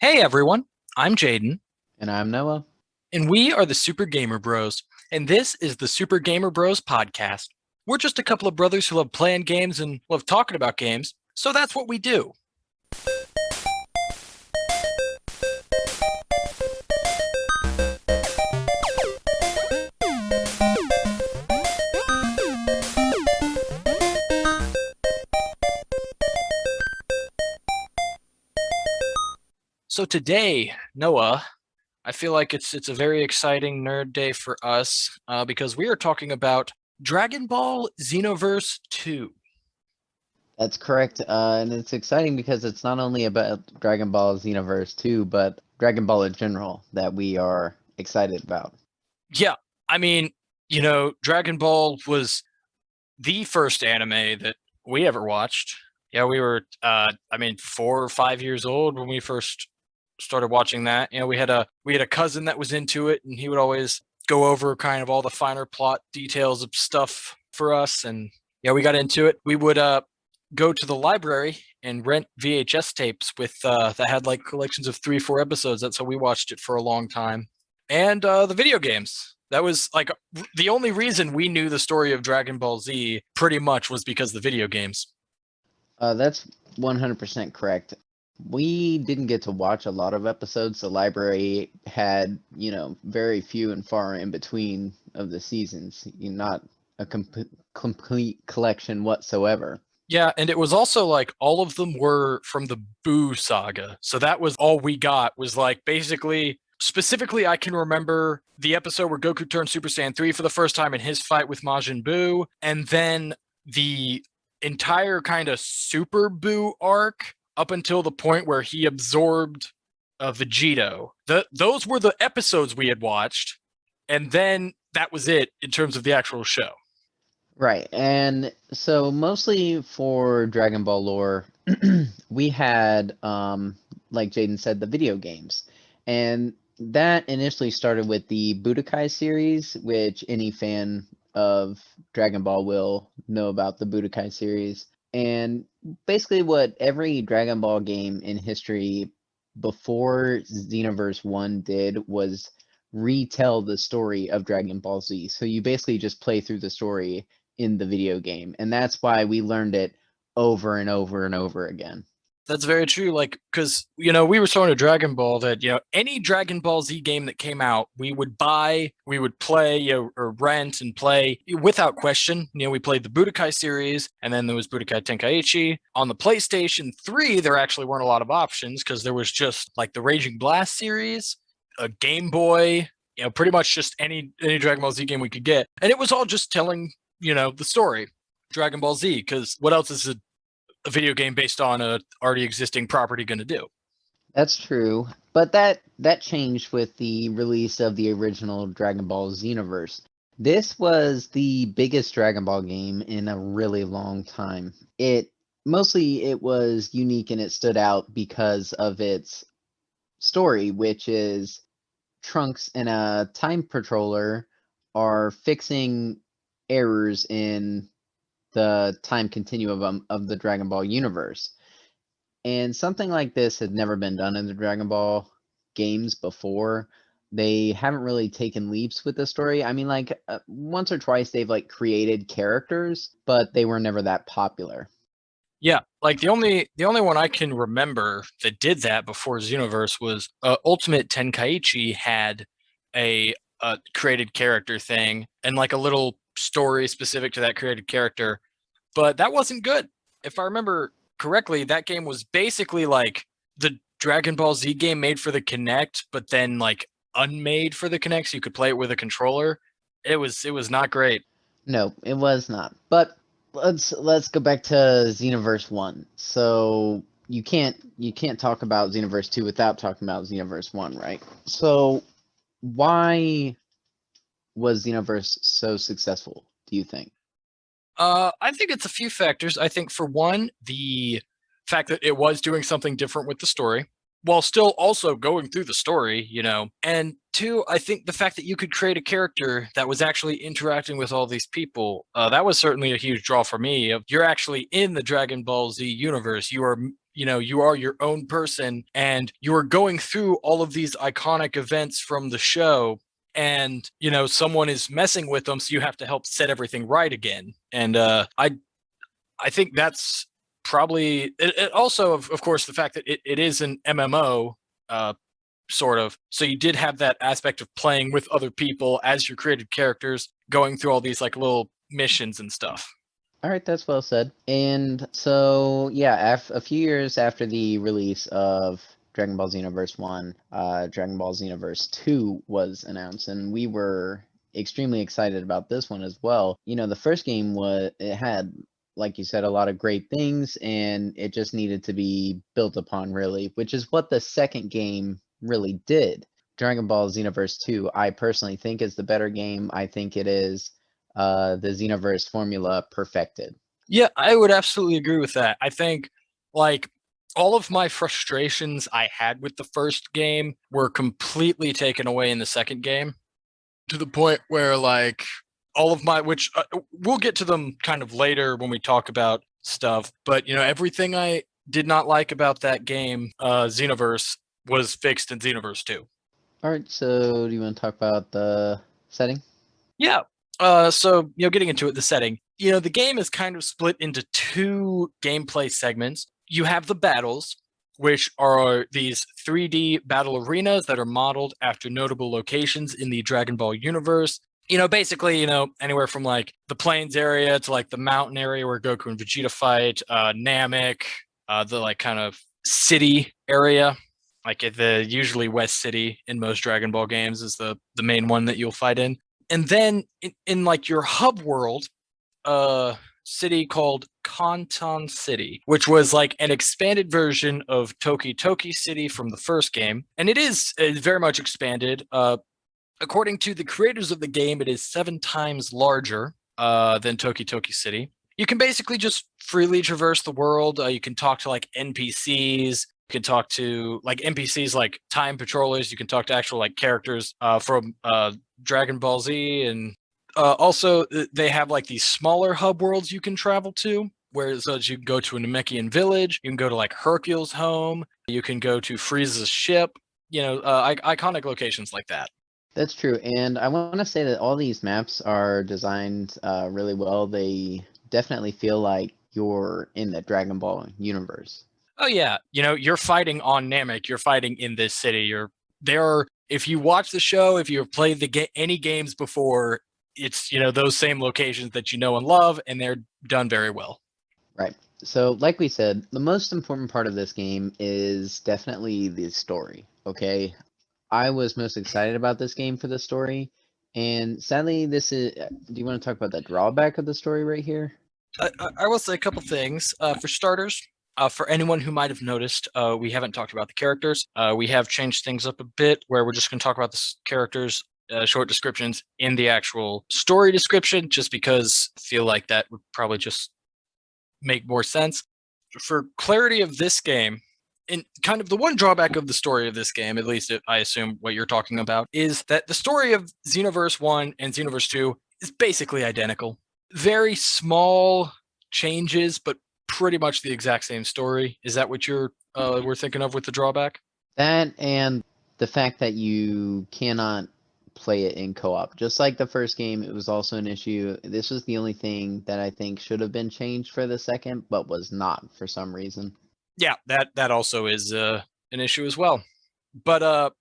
Hey everyone, I'm Jaden, And I'm Noah. and we are the Super Gamer Bros, and this is the Super Gamer Bros podcast. We're just a couple of brothers who love playing games and love talking about games, so that's what we do. So today, Noah, I feel like it's a very exciting nerd day for us because we are talking about Dragon Ball Xenoverse 2. That's correct. And it's exciting because it's not only about Dragon Ball Xenoverse 2, but Dragon Ball in general that we are excited about. Yeah, I mean, Dragon Ball was the first anime that we ever watched. Yeah, we were 4 or 5 years old when we first started watching that. We had a cousin that was into it, and he would always go over kind of all the finer plot details of stuff for us. And yeah, we got into it. We would go to the library and rent VHS tapes with that had like collections of 3 or 4 episodes. That's how we watched it for a long time. And the video games. That was like the only reason we knew the story of Dragon Ball Z pretty much was because the video games. That's 100% correct. We didn't get to watch a lot of episodes. The library had, very few and far in between of the seasons. Not a complete collection whatsoever. Yeah, and it was also like all of them were from the Boo saga. So that was all we got was like basically specifically I can remember the episode where Goku turned Super Saiyan 3 for the first time in his fight with Majin Buu, and then the entire kind of Super Buu arc up until the point where he absorbed Vegito. Those were the episodes we had watched, and then that was it in terms of the actual show. Right. And so mostly for Dragon Ball lore, we had like Jaden said, the video games. And that initially started with the Budokai series, which any fan of Dragon Ball will know about the Budokai series. And basically what every Dragon Ball game in history before Xenoverse 1 did was retell the story of Dragon Ball Z. So you basically just play through the story in the video game, and that's why we learned it over and over and over again. That's very true. Like, because we were showing a Dragon Ball that any Dragon Ball Z game that came out, we would buy, we would play, or rent and play without question. We played the Budokai series, and then there was Budokai Tenkaichi on the PlayStation 3. There actually weren't a lot of options because there was just like the Raging Blast series, a Game Boy, pretty much just any Dragon Ball Z game we could get, and it was all just telling the story. Dragon Ball Z, because what else is a video game based on a already existing property going to do? That's true, but that changed with the release of the original Dragon Ball Xenoverse. This was the biggest Dragon Ball game in a really long time. It was unique and it stood out because of its story, which is Trunks and a time patroller are fixing errors in the time continuum of the Dragon Ball universe. And something like this had never been done in the Dragon Ball games before. They haven't really taken leaps with the story. I mean, like once or twice they've like created characters, but they were never that popular. Yeah, like the only one I can remember that did that before Xenoverse was Ultimate Tenkaichi had a created character thing and like a little story specific to that created character, but that wasn't good. If I remember correctly, that game was basically like the Dragon Ball Z game made for the Kinect, but then like unmade for the Kinect, so you could play it with a controller. It was not great. No, it was not. But let's go back to Xenoverse 1. So you can't talk about Xenoverse 2 without talking about Xenoverse 1, right? So why was Xenoverse so successful, do you think? I think it's a few factors. I think for one, the fact that it was doing something different with the story while still also going through the story. And two, I think the fact that you could create a character that was actually interacting with all these people, that was certainly a huge draw for me. You're actually in the Dragon Ball Z universe. you are your own person, and you are going through all of these iconic events from the show, and someone is messing with them, so you have to help set everything right again. And I think that's probably it also, of course, the fact that it is an MMO, uh, sort of. So you did have that aspect of playing with other people as your created characters, going through all these like little missions and stuff. All right, that's well said. And so, yeah, a few years after the release of Dragon Ball Xenoverse 1, Dragon Ball Xenoverse 2 was announced, and we were extremely excited about this one as well. The first game it had, like you said, a lot of great things, and it just needed to be built upon, really, which is what the second game really did. Dragon Ball Xenoverse 2, I personally think is the better game. I think it is the Xenoverse formula perfected. Yeah, I would absolutely agree with that. I think like all of my frustrations I had with the first game were completely taken away in the second game, to the point where like all of my, which we'll get to them kind of later when we talk about stuff, but everything I did not like about that game, Xenoverse, was fixed in Xenoverse 2. All right, so do you want to talk about the setting? Yeah. So getting into it, the setting. The game is kind of split into two gameplay segments. You have the battles, which are these 3D battle arenas that are modeled after notable locations in the Dragon Ball universe. Basically, anywhere from like the plains area to like the mountain area where Goku and Vegeta fight, Namek, the like kind of city area, like at the usually West City in most Dragon Ball games is the main one that you'll fight in. And then in like your hub world, city called Kanton City, which was like an expanded version of Toki Toki City from the first game, and it is very much expanded. According to the creators of the game, it is 7 times larger than Toki Toki City. You can basically just freely traverse the world. You can talk to like NPCs. You can talk to like NPCs like time patrollers. You can talk to actual like characters from Dragon Ball Z, and also they have like these smaller hub worlds you can travel to. Whereas you can go to a Namekian village, you can go to like Hercule's home, you can go to Frieza's ship. Iconic locations like that. That's true, and I want to say that all these maps are designed really well. They definitely feel like you're in the Dragon Ball universe. Oh yeah, you're fighting on Namek. You're fighting in this city. You're there. If you watch the show, if you've played any games before, it's those same locations that you know and love, and they're done very well. Right. So, like we said, the most important part of this game is definitely the story. Okay, I was most excited about this game for the story, and sadly, this is. Do you want to talk about the drawback of the story right here? I will say a couple things. For starters, for anyone who might have noticed, we haven't talked about the characters. We have changed things up a bit, where we're just going to talk about the characters, short descriptions in the actual story description, just because I feel like that would probably just make more sense. For clarity of this game, and kind of the one drawback of the story of this game, at least I assume what you're talking about, is that the story of Xenoverse 1 and Xenoverse 2 is basically identical. Very small changes, but pretty much the exact same story. Is that what you're were thinking of with the drawback? That and the fact that you cannot play it in co-op. Just like the first game, it was also an issue. This was the only thing that I think should have been changed for the second, but was not for some reason. Yeah, that also is an issue as well. But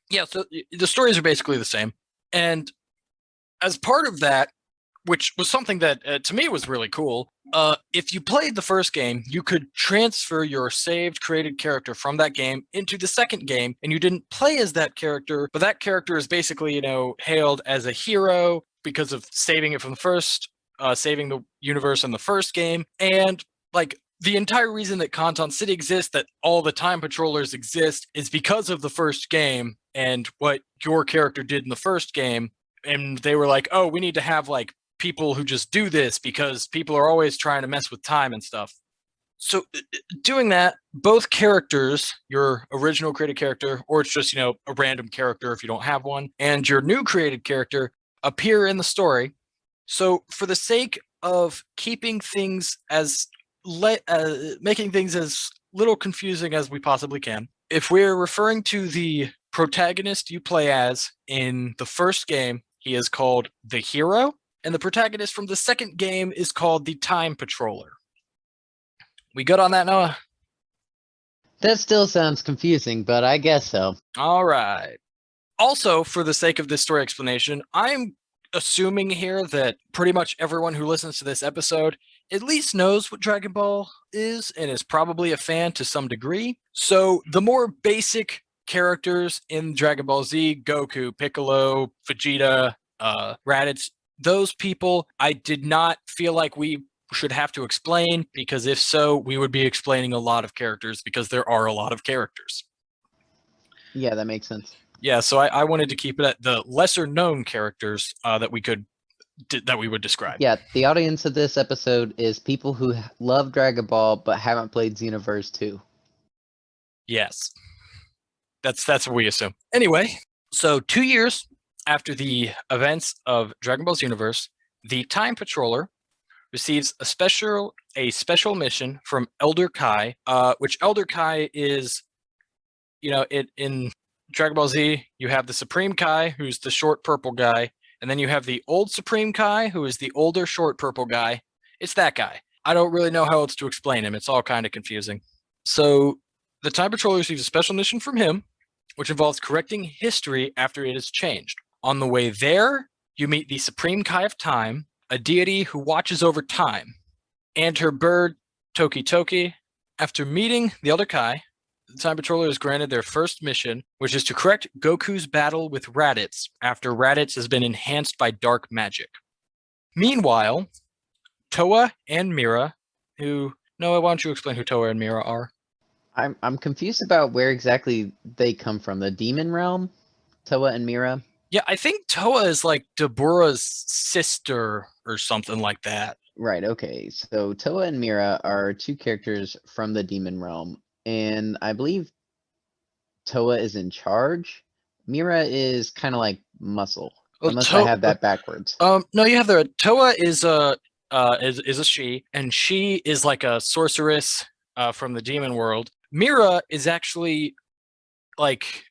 yeah, so the stories are basically the same. And as part of that, which was something that to me was really cool. If you played the first game, you could transfer your saved created character from that game into the second game, and you didn't play as that character, but that character is basically, hailed as a hero because of saving it from the first, saving the universe in the first game. And like the entire reason that Kanton City exists, that all the time patrollers exist, is because of the first game and what your character did in the first game. And they were like, oh, we need to have like people who just do this because people are always trying to mess with time and stuff. So doing that, both characters, your original created character, or it's just, a random character if you don't have one, and your new created character appear in the story. So for the sake of keeping things as making things as little confusing as we possibly can. If we're referring to the protagonist you play as in the first game, he is called the hero, and the protagonist from the second game is called the time patroller. We good on that, Noah? That still sounds confusing, but I guess so. All right. Also, for the sake of this story explanation, I'm assuming here that pretty much everyone who listens to this episode at least knows what Dragon Ball is and is probably a fan to some degree. So the more basic characters in Dragon Ball Z, Goku, Piccolo, Vegeta, Raditz, those people I did not feel like we should have to explain, because if so, we would be explaining a lot of characters because there are a lot of characters. Yeah, that makes sense. Yeah, so I wanted to keep it at the lesser known characters that we would describe. Yeah, the audience of this episode is people who love Dragon Ball but haven't played Xenoverse 2. Yes. That's what we assume. Anyway, so 2 years after the events of Dragon Ball Xenoverse, the Time Patroller receives a special mission from Elder Kai, which Elder Kai is, in Dragon Ball Z, you have the Supreme Kai, who's the short purple guy, and then you have the old Supreme Kai, who is the older short purple guy. It's that guy. I don't really know how else to explain him. It's all kind of confusing. So the Time Patroller receives a special mission from him, which involves correcting history after it has changed. On the way there, you meet the Supreme Kai of Time, a deity who watches over time, and her bird, Toki Toki. After meeting the Elder Kai, the Time Patroller is granted their first mission, which is to correct Goku's battle with Raditz after Raditz has been enhanced by dark magic. Meanwhile, Toa and Mira, Noah, why don't you explain who Toa and Mira are? I'm confused about where exactly they come from. The demon realm? Toa and Mira? Yeah, I think Toa is like Dabura's sister or something like that. Right, okay. So Toa and Mira are two characters from the demon realm, and I believe Toa is in charge. Mira is kind of like muscle, Well, unless I have that backwards. No, you have the Toa is a she, and she is like a sorceress from the demon world. Mira is actually like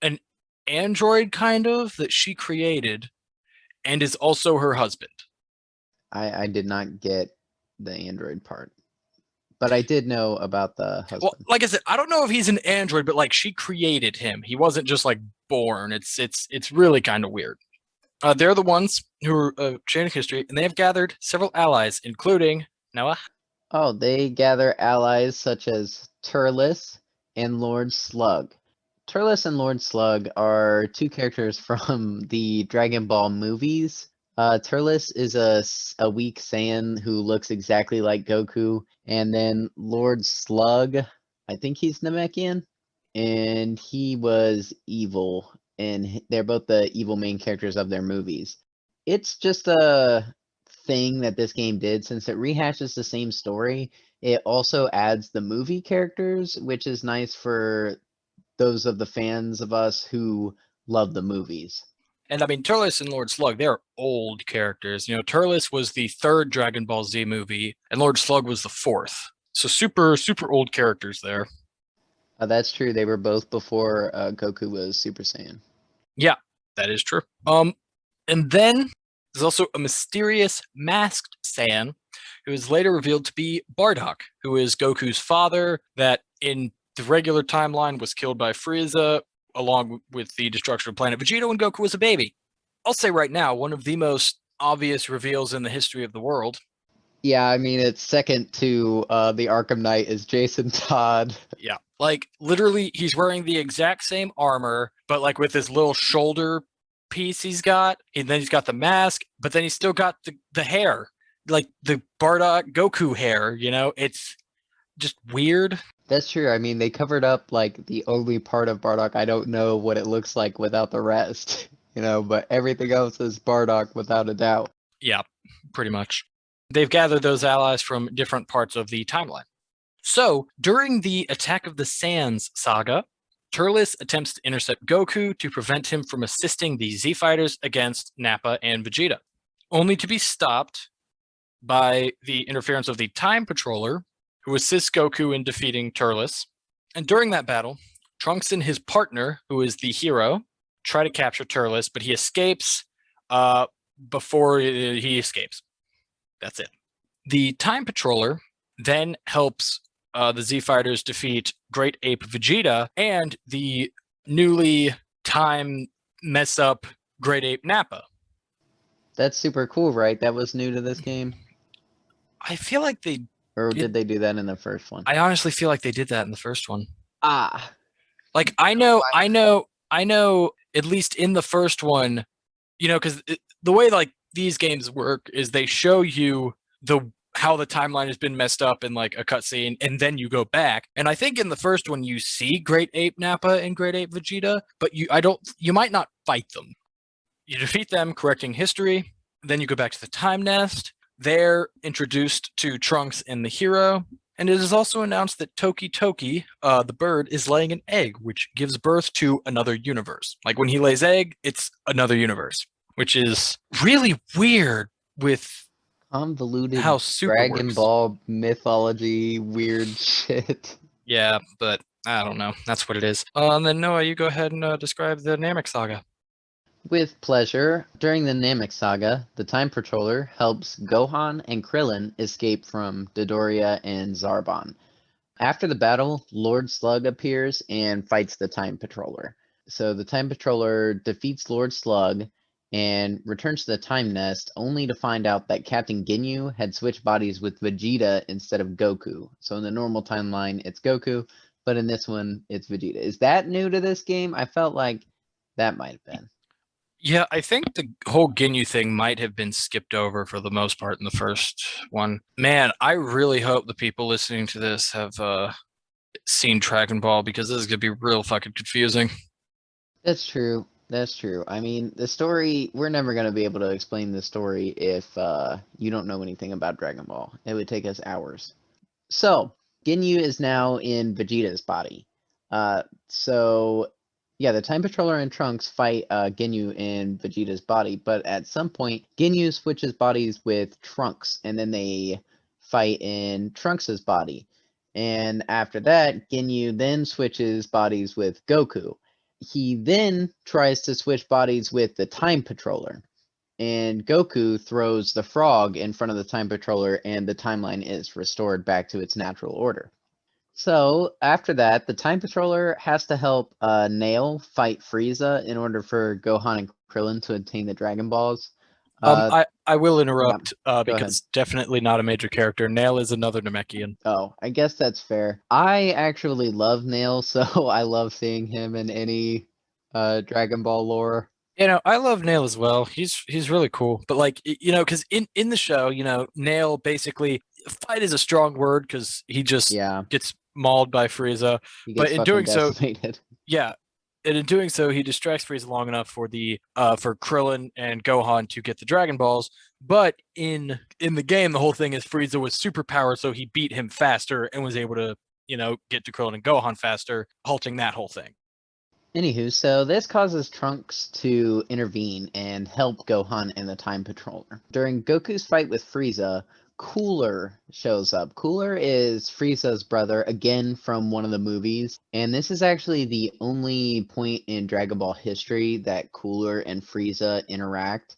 an android kind of that she created, and is also her husband. I did not get the android part, but I did know about the husband. Well, like I said, I don't know if he's an android, but like she created him. He wasn't just like born. It's really kind of weird. They're the ones who are changing history, and they have gathered several allies, including Noah. Oh, they gather allies such as Turles and Lord Slug. Turles and Lord Slug are two characters from the Dragon Ball movies. Turles is a weak Saiyan who looks exactly like Goku, and then Lord Slug, I think he's Namekian, and he was evil, and they're both the evil main characters of their movies. It's just a thing that this game did, since it rehashes the same story. It also adds the movie characters, which is nice for those of the fans of us who love the movies. And I mean, Turles and Lord Slug, they're old characters. Turles was the third Dragon Ball Z movie, and Lord Slug was the fourth. So super, super old characters there. That's true. They were both before Goku was Super Saiyan. Yeah, that is true. And then there's also a mysterious masked Saiyan who is later revealed to be Bardock, who is Goku's father, that in the regular timeline was killed by Frieza, along with the destruction of planet Vegeta when Goku was a baby. I'll say right now, one of the most obvious reveals in the history of the world. Yeah, I mean, it's second to the Arkham Knight is Jason Todd. Yeah, like literally he's wearing the exact same armor, but like with his little shoulder piece he's got, and then he's got the mask, but then he's still got the hair, like the Bardock Goku hair, it's just weird. That's true. I mean, they covered up like the only part of Bardock. I don't know what it looks like without the rest, but everything else is Bardock without a doubt. Yeah, pretty much. They've gathered those allies from different parts of the timeline. So, during the Attack of the Saiyans saga, Turles attempts to intercept Goku to prevent him from assisting the Z Fighters against Nappa and Vegeta, only to be stopped by the interference of the Time Patroller, who assists Goku in defeating Turles. And during that battle, Trunks and his partner, who is the hero, try to capture Turles, but he escapes before he escapes. That's it. The Time Patroller then helps the Z Fighters defeat Great Ape Vegeta and the newly time mess up Great Ape Nappa. That's super cool, right? That was new to this game? I feel like they Or did did they do that in the first one? I honestly feel like they did that in the first one. Ah, Like I know at least in the first one, because the way like these games work is they show you the how the timeline has been messed up in like a cutscene, and then you go back. And I think in the first one you see Great Ape Nappa and Great Ape Vegeta, but you might not fight them. You defeat them, correcting history. Then you go back to the Time Nest. They're introduced to Trunks and the hero. And it is also announced that Toki Toki, the bird, is laying an egg, which gives birth to another universe. Like when he lays egg, it's another universe, which is really weird with convoluted how Super Dragon works. Ball mythology weird shit. Yeah, but I don't know. That's what it is. And then Noah, you go ahead and describe the Namek Saga. With pleasure, during the Namek Saga, the Time Patroller helps Gohan and Krillin escape from Dodoria and Zarbon. After the battle, Lord Slug appears and fights the Time Patroller. So the Time Patroller defeats Lord Slug and returns to the Time Nest, only to find out that Captain Ginyu had switched bodies with Vegeta instead of Goku. So in the normal timeline, it's Goku, but in this one, it's Vegeta. Is that new to this game? I felt like that might have been. Yeah, I think the whole Ginyu thing might have been skipped over for the most part in the first one. Man, I really hope the people listening to this have seen Dragon Ball, because this is gonna be real fucking confusing. That's true. That's true. I mean, the story, we're never going to be able to explain the story if you don't know anything about Dragon Ball. It would take us hours. So, Ginyu is now in Vegeta's body. So, yeah, the Time Patroller and Trunks fight Ginyu in Vegeta's body, but at some point, Ginyu switches bodies with Trunks, and then they fight in Trunks' body. And after that, Ginyu then switches bodies with Goku. He then tries to switch bodies with the Time Patroller, and Goku throws the frog in front of the Time Patroller, and the timeline is restored back to its natural order. So after that, the Time Patroller has to help Nail fight Frieza in order for Gohan and Krillin to obtain the Dragon Balls. I will interrupt Go ahead. because definitely not a major character. Nail is another Namekian. Oh, I guess that's fair. I actually love Nail, so I love seeing him in any Dragon Ball lore. I love Nail as well. He's really cool. But like because in the show, Nail basically, fight is a strong word because he just Yeah, gets mauled by Frieza. he But gets in fucking doing so, decimated. yeah, and in doing so, he distracts Frieza long enough for for Krillin and Gohan to get the Dragon Balls. But in the game, the whole thing is Frieza was superpowered, so he beat him faster and was able to get to Krillin and Gohan faster, halting that whole thing. Anywho, so this causes Trunks to intervene and help Gohan and the Time Patroller. During Goku's fight with Frieza, Cooler shows up. Cooler is Frieza's brother, again from one of the movies, and this is actually the only point in Dragon Ball history that Cooler and Frieza interact,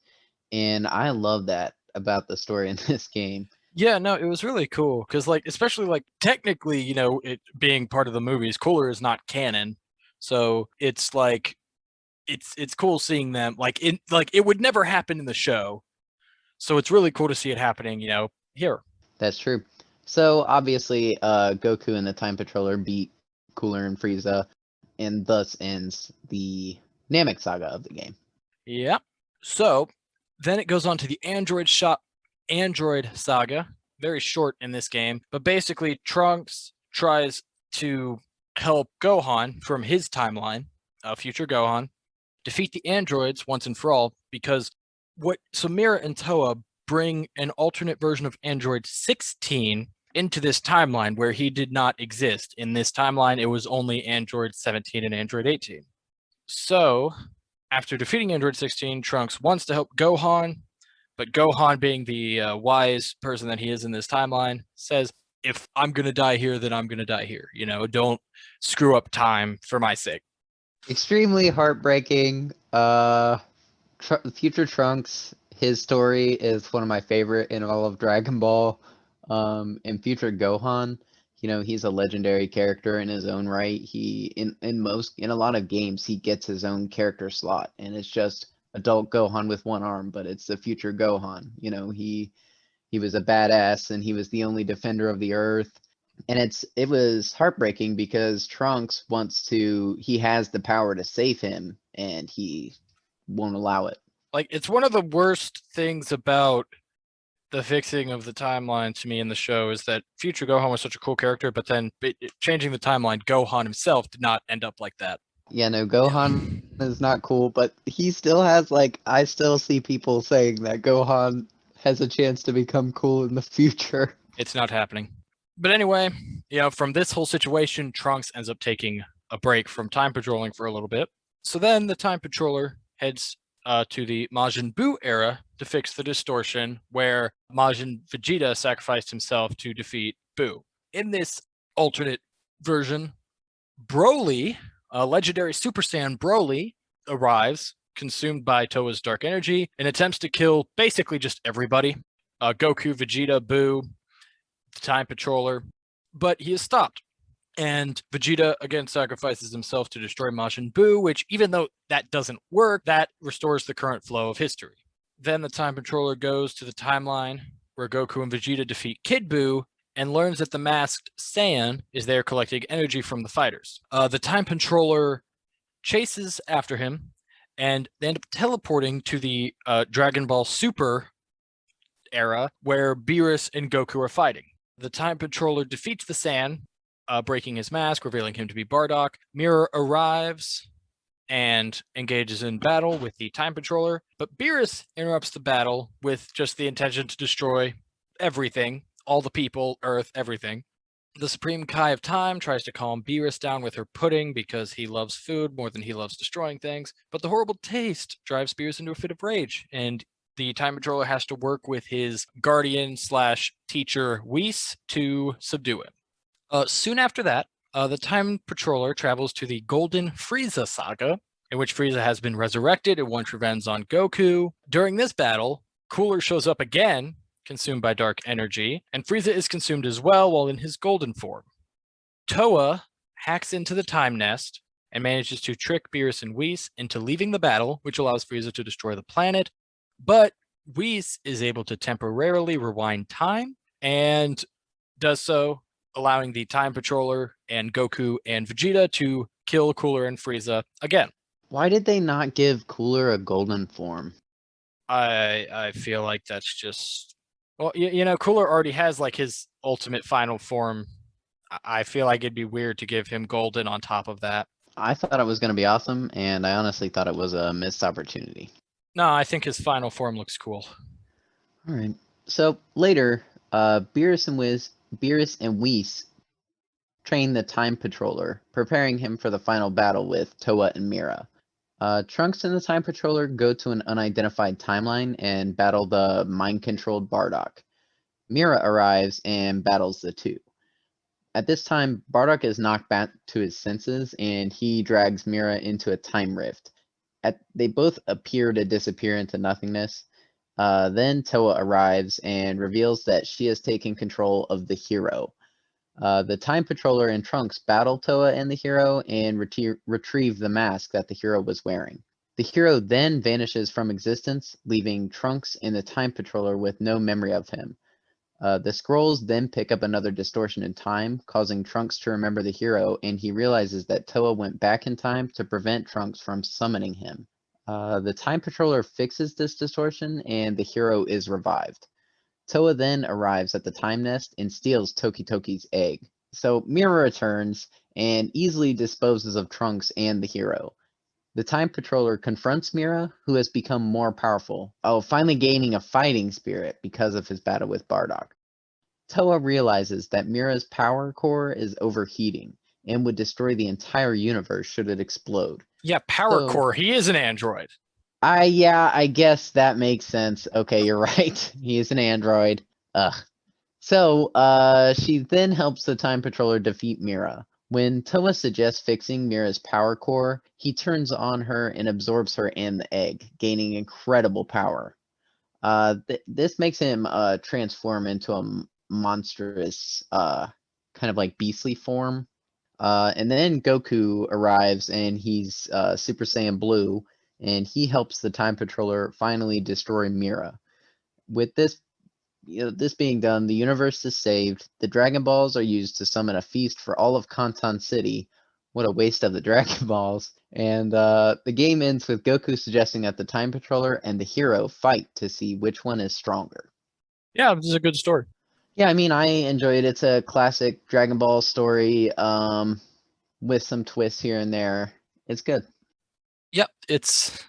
and I love that about the story in this game. Yeah, no, it was really cool because, like, especially like technically, it being part of the movies, Cooler is not canon, so it's like it's cool seeing them like it would never happen in the show, so it's really cool to see it happening, here. That's true. So obviously, Goku and the Time Patroller beat Cooler and Frieza, and thus ends the Namek saga of the game. Yeah. So then it goes on to the Android saga. Very short in this game, but basically Trunks tries to help Gohan from his timeline, future Gohan, defeat the androids once and for all, because what Samira and Toa bring an alternate version of Android 16 into this timeline where he did not exist. In this timeline, it was only Android 17 and Android 18. So, after defeating Android 16, Trunks wants to help Gohan, but Gohan, being the wise person that he is in this timeline, says, if I'm gonna die here, then I'm gonna die here. Don't screw up time for my sake. Extremely heartbreaking. Future Trunks, his story is one of my favorite in all of Dragon Ball. And Future Gohan, he's a legendary character in his own right. He in a lot of games he gets his own character slot, and it's just adult Gohan with one arm, but it's the Future Gohan. He was a badass and he was the only defender of the earth. And it was heartbreaking because he has the power to save him and he won't allow it. Like, it's one of the worst things about the fixing of the timeline to me in the show is that Future Gohan was such a cool character, but then changing the timeline, Gohan himself did not end up like that. Yeah, no, Gohan is not cool, but he still has I still see people saying that Gohan has a chance to become cool in the future. It's not happening. But anyway, from this whole situation, Trunks ends up taking a break from time patrolling for a little bit. So then the time patroller heads to the Majin Buu era to fix the distortion where Majin Vegeta sacrificed himself to defeat Buu. In this alternate version, Broly, legendary Super Saiyan Broly, arrives, consumed by Toa's dark energy, and attempts to kill basically just everybody. Goku, Vegeta, Buu, the Time Patroller, but he is stopped. And Vegeta again sacrifices himself to destroy Majin Buu, which, even though that doesn't work, that restores the current flow of history. Then the Time Patroller goes to the timeline where Goku and Vegeta defeat Kid Buu and learns that the masked Saiyan is there collecting energy from the fighters. The Time Patroller chases after him, and they end up teleporting to the Dragon Ball Super era where Beerus and Goku are fighting. The Time Patroller defeats the Saiyan, breaking his mask, revealing him to be Bardock. Mirror arrives and engages in battle with the Time Patroller, but Beerus interrupts the battle with just the intention to destroy everything, all the people, Earth, everything. The Supreme Kai of Time tries to calm Beerus down with her pudding because he loves food more than he loves destroying things, but the horrible taste drives Beerus into a fit of rage, and the Time Patroller has to work with his guardian/teacher Whis to subdue it. Soon after that, the Time Patroller travels to the Golden Frieza saga, in which Frieza has been resurrected and wants revenge on Goku. During this battle, Cooler shows up again, consumed by dark energy, and Frieza is consumed as well while in his golden form. Toa hacks into the Time Nest and manages to trick Beerus and Whis into leaving the battle, which allows Frieza to destroy the planet, but Whis is able to temporarily rewind time and does so, allowing the Time Patroller and Goku and Vegeta to kill Cooler and Frieza again. Why did they not give Cooler a golden form? I feel like that's just, well, Cooler already has his ultimate final form. I feel like it'd be weird to give him golden on top of that. I thought it was going to be awesome, and I honestly thought it was a missed opportunity. No, I think his final form looks cool. All right. So later, Beerus and Whis train the Time Patroller, preparing him for the final battle with Toa and Mira. Trunks and the Time Patroller go to an unidentified timeline and battle the mind-controlled Bardock. Mira arrives and battles the two. At this time, Bardock is knocked back to his senses, and he drags Mira into a time rift. They both appear to disappear into nothingness. Then Toa arrives and reveals that she has taken control of the hero. The Time Patroller and Trunks battle Toa and the hero and retrieve the mask that the hero was wearing. The hero then vanishes from existence, leaving Trunks and the Time Patroller with no memory of him. The scrolls then pick up another distortion in time, causing Trunks to remember the hero, and he realizes that Toa went back in time to prevent Trunks from summoning him. The Time Patroller fixes this distortion, and the hero is revived. Toa then arrives at the Time Nest and steals Toki-Toki's egg. So Mira returns and easily disposes of Trunks and the hero. The Time Patroller confronts Mira, who has become more powerful, finally gaining a fighting spirit because of his battle with Bardock. Toa realizes that Mira's power core is overheating and would destroy the entire universe should it explode. Yeah, power core. He is an android. I guess that makes sense. Okay, you're right. He is an android. Ugh. So, she then helps the Time Patroller defeat Mira. When Toa suggests fixing Mira's power core, he turns on her and absorbs her and the egg, gaining incredible power. This makes him transform into a monstrous, kind of like beastly form. And then Goku arrives and he's Super Saiyan Blue, and he helps the Time Patroller finally destroy Mira. With this being done, the universe is saved. The Dragon Balls are used to summon a feast for all of Kantan City. What a waste of the Dragon Balls. And the game ends with Goku suggesting that the Time Patroller and the hero fight to see which one is stronger. Yeah, this is a good story. Yeah, I mean, I enjoy it. It's a classic Dragon Ball story with some twists here and there. It's good. Yep, it's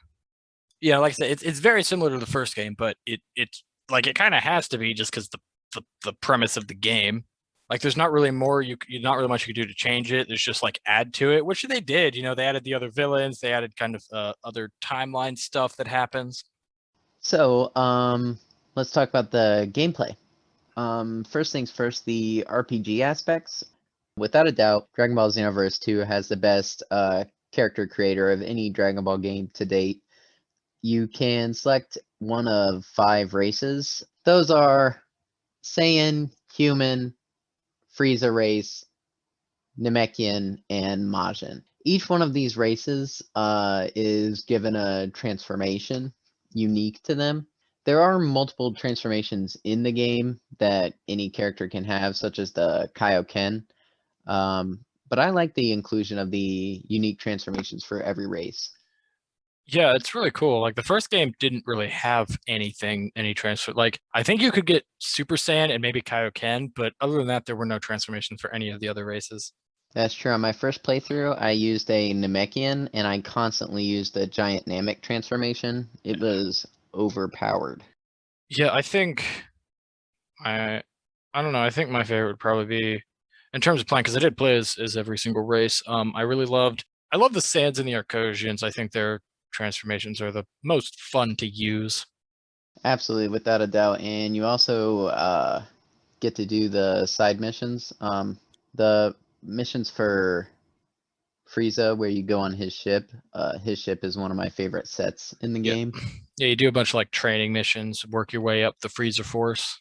like I said, it's very similar to the first game, but it's like it kind of has to be just because the premise of the game. Like, there's not really not really much you could do to change it. There's just like add to it, which they did. They added the other villains. They added kind of other timeline stuff that happens. So, let's talk about the gameplay. First things first, the RPG aspects. Without a doubt, Dragon Ball Xenoverse 2 has the best character creator of any Dragon Ball game to date. You can select one of 5 races. Those are Saiyan, Human, Frieza race, Namekian, and Majin. Each one of these races is given a transformation unique to them. There are multiple transformations in the game that any character can have, such as the Kaioken. But I like the inclusion of the unique transformations for every race. Yeah, it's really cool. Like, the first game didn't really have any transfer. Like, I think you could get Super Saiyan and maybe Kaioken, but other than that, there were no transformations for any of the other races. That's true. On my first playthrough, I used a Namekian, and I constantly used the giant Namek transformation. It was overpowered. Yeah, I I don't know. I think my favorite would probably be, in terms of playing, because I did play as every single race. I love the Saiyan and the Arcosians. I think their transformations are the most fun to use. Absolutely, without a doubt. And you also get to do the side missions. The missions for Frieza, where you go on his ship. His ship is one of my favorite sets in the Yeah, game. yeah. You do a bunch of like training missions, work your way up the Freezer Force.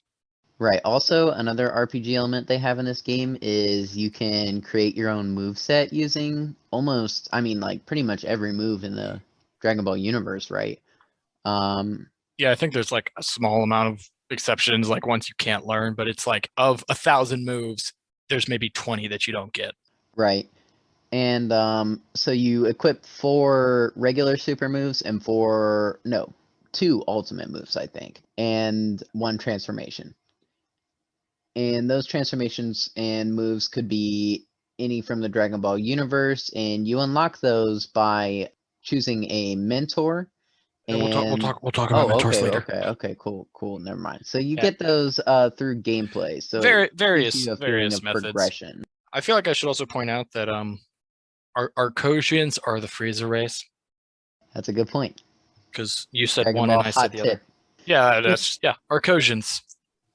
Right. Also, another RPG element they have in this game is you can create your own move set using almost, I mean, like pretty much every move in the Dragon Ball universe, right? Um, Yeah, I think there's like a small amount of exceptions, like ones you can't learn, but it's like of 1,000 moves, there's maybe 20 that you don't get. right. And so you equip 4 regular super moves and 2 ultimate moves, I think, and 1 transformation. And those transformations and moves could be any from the Dragon Ball universe, and you unlock those by choosing a mentor. Yeah, we'll talk. We'll And talk. We'll talk about oh, mentors okay, later. okay, cool. Never mind. So you Yeah, get those through gameplay, so it gives various you a feeling various of methods. progression. I feel like I should also point out that our Kojins are the Frieza race, That's a good point. because you said Dragon one Ball and I said hot the other. tip. Yeah, our Kojins.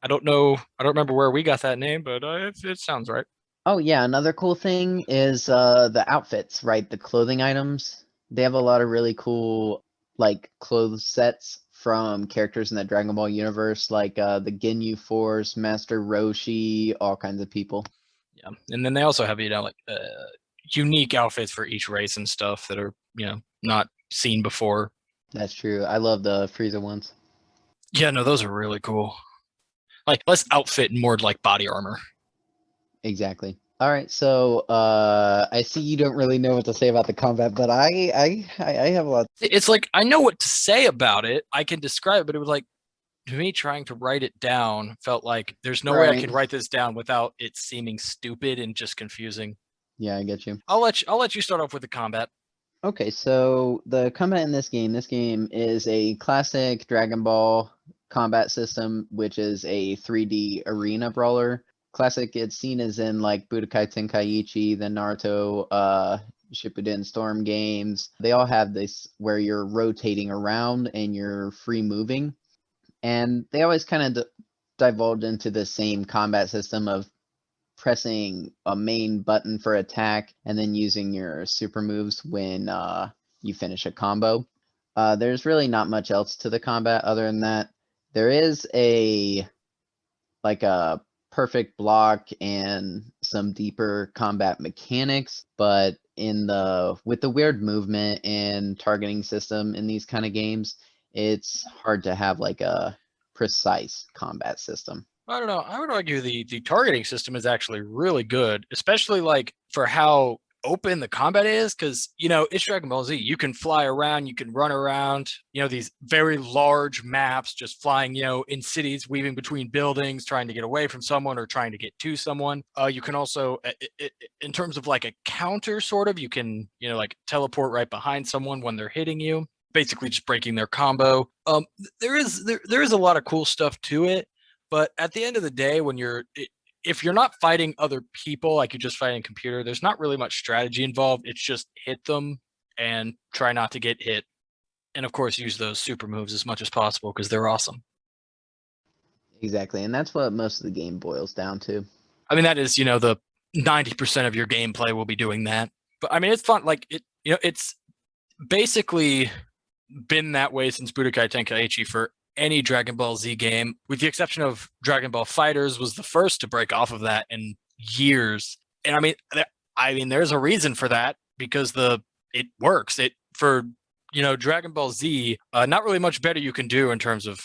I don't know. I don't remember where we got that name, but it sounds right. Oh yeah, another cool thing is the outfits, right? The clothing items. They have a lot of really cool like clothes sets from characters in the Dragon Ball universe, like the Ginyu Force, Master Roshi, all kinds of people. Yeah, and then they also have like unique outfits for each race and stuff that are not seen before. That's true. I love the Frieza ones. Yeah, no, those are really cool. Like, less outfit and more like body armor. Exactly. All right, so I see you don't really know what to say about the combat, but I have a lot. It's like, I know what to say about it. I can describe it, but it was like, to me, trying to write it down felt like there's no way I Right. could write this down without it seeming stupid and just confusing. Yeah, I get you. I'll let you start off with the combat. Okay, so the combat in this game is a classic Dragon Ball combat system, which is a 3D arena brawler. Classic, it's seen as in like Budokai Tenkaichi, the Naruto, Shippuden Storm games. They all have this where you're rotating around and you're free moving. And they always kind of divulge into the same combat system of pressing a main button for attack and then using your super moves when you finish a combo. There's really not much else to the combat other than that. There is a perfect block and some deeper combat mechanics, but with the weird movement and targeting system in these kind of games, it's hard to have like a precise combat system. I don't know. I would argue the targeting system is actually really good, especially like for how open the combat is, because it's Dragon Ball Z. You can fly around, you can run around, these very large maps, just flying, in cities, weaving between buildings, trying to get away from someone or trying to get to someone. You can also, in terms of like a counter, sort of, you can, like teleport right behind someone when they're hitting you, basically just breaking their combo. There is a lot of cool stuff to it. But at the end of the day, if you're not fighting other people, like you're just fighting a computer, there's not really much strategy involved. It's just hit them and try not to get hit. And of course, use those super moves as much as possible because they're awesome. Exactly, and that's what most of the game boils down to. I mean, that is, the 90% of your gameplay will be doing that. But I mean, it's fun. Like it's basically been that way since Budokai Tenkaichi for any Dragon Ball Z game, with the exception of Dragon Ball FighterZ was the first to break off of that in years. And I mean, there's a reason for that because it works. For Dragon Ball Z, not really much better you can do in terms of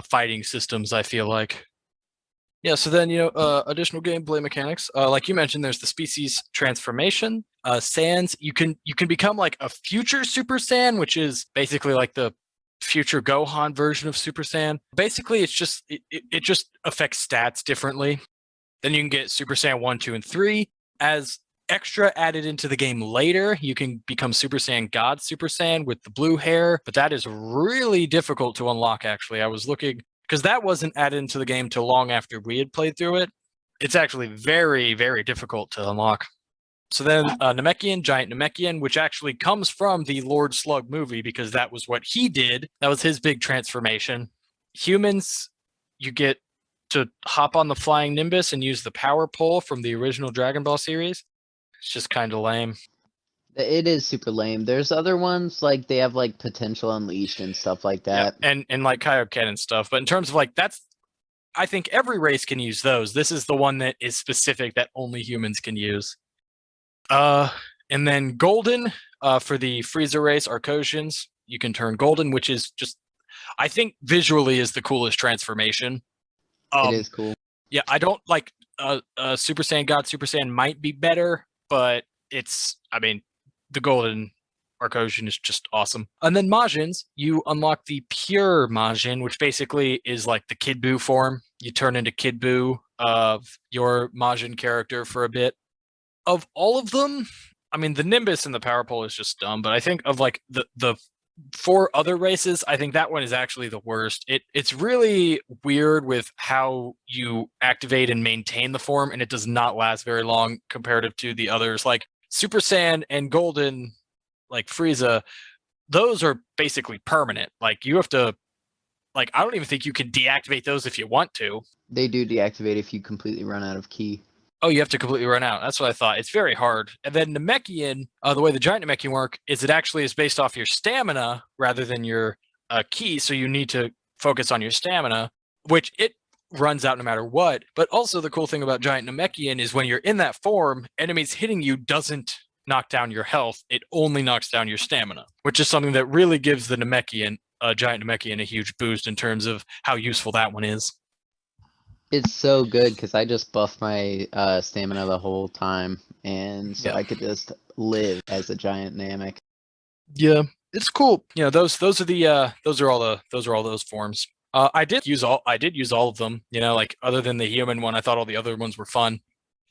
fighting systems. I feel like. Yeah, so then additional gameplay mechanics, like you mentioned, there's the species transformation. Saiyans, you can become like a future Super Saiyan, which is basically like the future Gohan version of Super Saiyan. Basically, it just affects stats differently. Then you can get Super Saiyan 1, 2, and 3. As extra added into the game later, you can become Super Saiyan God Super Saiyan with the blue hair, but that is really difficult to unlock, actually. I was looking, because that wasn't added into the game till long after we had played through it. It's actually very, very difficult to unlock. So then Namekian, Giant Namekian, which actually comes from the Lord Slug movie because that was what he did. That was his big transformation. Humans, you get to hop on the flying Nimbus and use the power pole from the original Dragon Ball series. It's just kind of lame. It is super lame. There's other ones like they have like potential unleashed and stuff like that. Yeah, and like Kaioken and stuff. But in terms of like I think every race can use those. This is the one that is specific that only humans can use. And then golden, for the Frieza race, Arcosians, you can turn golden, which is just, I think visually is the coolest transformation. It is cool. Yeah, I don't like Super Saiyan God Super Saiyan might be better, but the golden Arcosian is just awesome. And then Majins, you unlock the pure Majin, which basically is like the Kid Buu form. You turn into Kid Buu of your Majin character for a bit. Of all of them, I mean, the Nimbus and the Power Pole is just dumb, but I think of like the 4 other races, I think that one is actually the worst. It's really weird with how you activate and maintain the form, and it does not last very long comparative to the others. Like Super Saiyan and Golden, like Frieza, those are basically permanent. Like you have to, like, I don't even think you can deactivate those if you want to. They do deactivate if you completely run out of ki. Oh, you have to completely run out. That's what I thought. It's very hard. And then Namekian, the way the Giant Namekian work is it actually is based off your stamina rather than your ki. So you need to focus on your stamina, which it runs out no matter what. But also the cool thing about Giant Namekian is when you're in that form, enemies hitting you doesn't knock down your health. It only knocks down your stamina, which is something that really gives the Namekian, Giant Namekian, a huge boost in terms of how useful that one is. It's so good because I just buffed my stamina the whole time, and so Yeah. I could just live as a giant Namek. Yeah, it's cool. Those are all those forms. I did use all of them. Like other than the human one, I thought all the other ones were fun.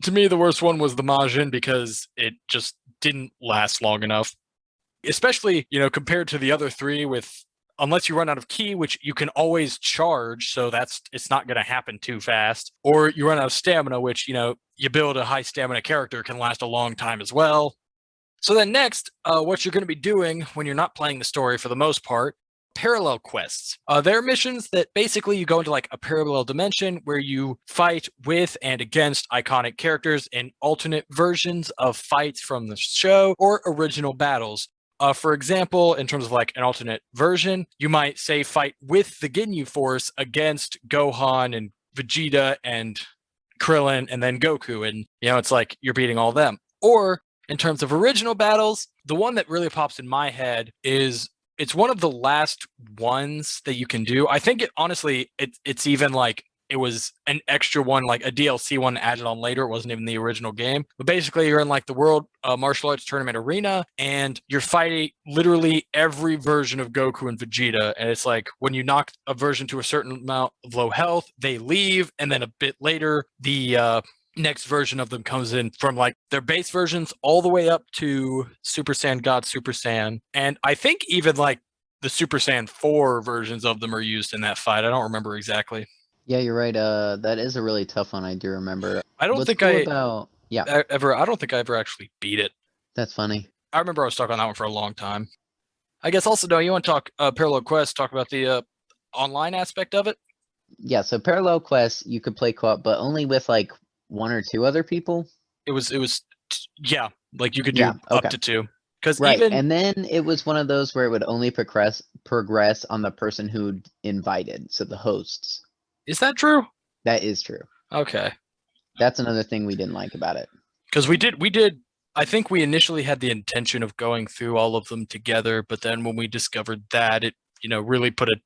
To me, the worst one was the Majin because it just didn't last long enough, especially compared to the other 3 with. Unless you run out of ki, which you can always charge, so it's not going to happen too fast. Or you run out of stamina, which, you build a high stamina character can last a long time as well. So then next, what you're going to be doing when you're not playing the story for the most part, parallel quests. They're missions that basically you go into like a parallel dimension where you fight with and against iconic characters in alternate versions of fights from the show or original battles. For example, in terms of like an alternate version, you might say fight with the Ginyu Force against Gohan and Vegeta and Krillin and then Goku, and it's like you're beating all them. Or in terms of original battles, the one that really pops in my head is it's one of the last ones that you can do. I think it's even like it was an extra one, like a DLC one added on later. It wasn't even the original game. But basically, you're in like the World Martial Arts Tournament arena, and you're fighting literally every version of Goku and Vegeta. And it's like when you knock a version to a certain amount of low health, they leave, and then a bit later, the next version of them comes in from like their base versions all the way up to Super Saiyan God Super Saiyan. And I think even like the Super Saiyan 4 versions of them are used in that fight. I don't remember exactly. Yeah, you're right. That is a really tough one. I do remember. I don't What's think cool about I don't think I ever actually beat it. that's funny. I remember I was stuck on that one for a long time. I guess also, no, you want to talk Parallel Quest, talk about the online aspect of it? Yeah, so parallel quests you could play co-op, but only with like one or two other people. It was yeah, like you could do Yeah, okay. up to 2. Because Right, even and then it was one of those where it would only progress on the person who invited, so the hosts. is that true? That is true. Okay. That's another thing we didn't like about it. Because we did. I think we initially had the intention of going through all of them together, but then when we discovered that, it really put a